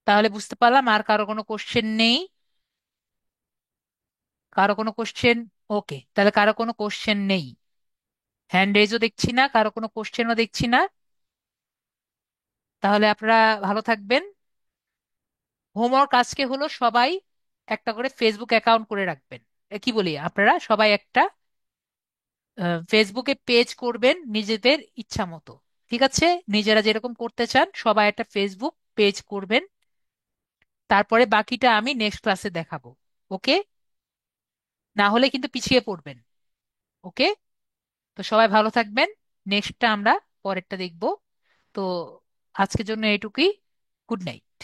Speaker 1: তাহলে বুঝতে পারলাম আর কারো কোনো কোশ্চেন নেই। কারো কোনো কোশ্চেন? ওকে, তাহলে কারো কোনো কোশ্চেন নেই। হ্যান্ড রেজও দেখছি না, কারো কোনো কোশ্চেনও দেখছি না। তাহলে আপনারা ভালো থাকবেন। হোমওয়ার্ক আজকে হলো সবাই একটা করে ফেসবুক অ্যাকাউন্ট করে রাখবেন। কি বলি, আপনারা সবাই একটা ফেসবুকে পেজ করবেন নিজেদের ইচ্ছা মতো। ঠিক আছে? নিজেরা যেরকম করতে চান সবাই একটা ফেসবুক পেজ করবেন। তারপরে বাকিটা আমি নেক্সট ক্লাসে দেখাবো। ওকে? না হলে কিন্তু পিছিয়ে পড়বেন। ওকে? তো সবাই ভালো থাকবেন। নেক্সটটা আমরা পরেরটা দেখবো। তো আজকের জন্য এইটুকুই। Good night.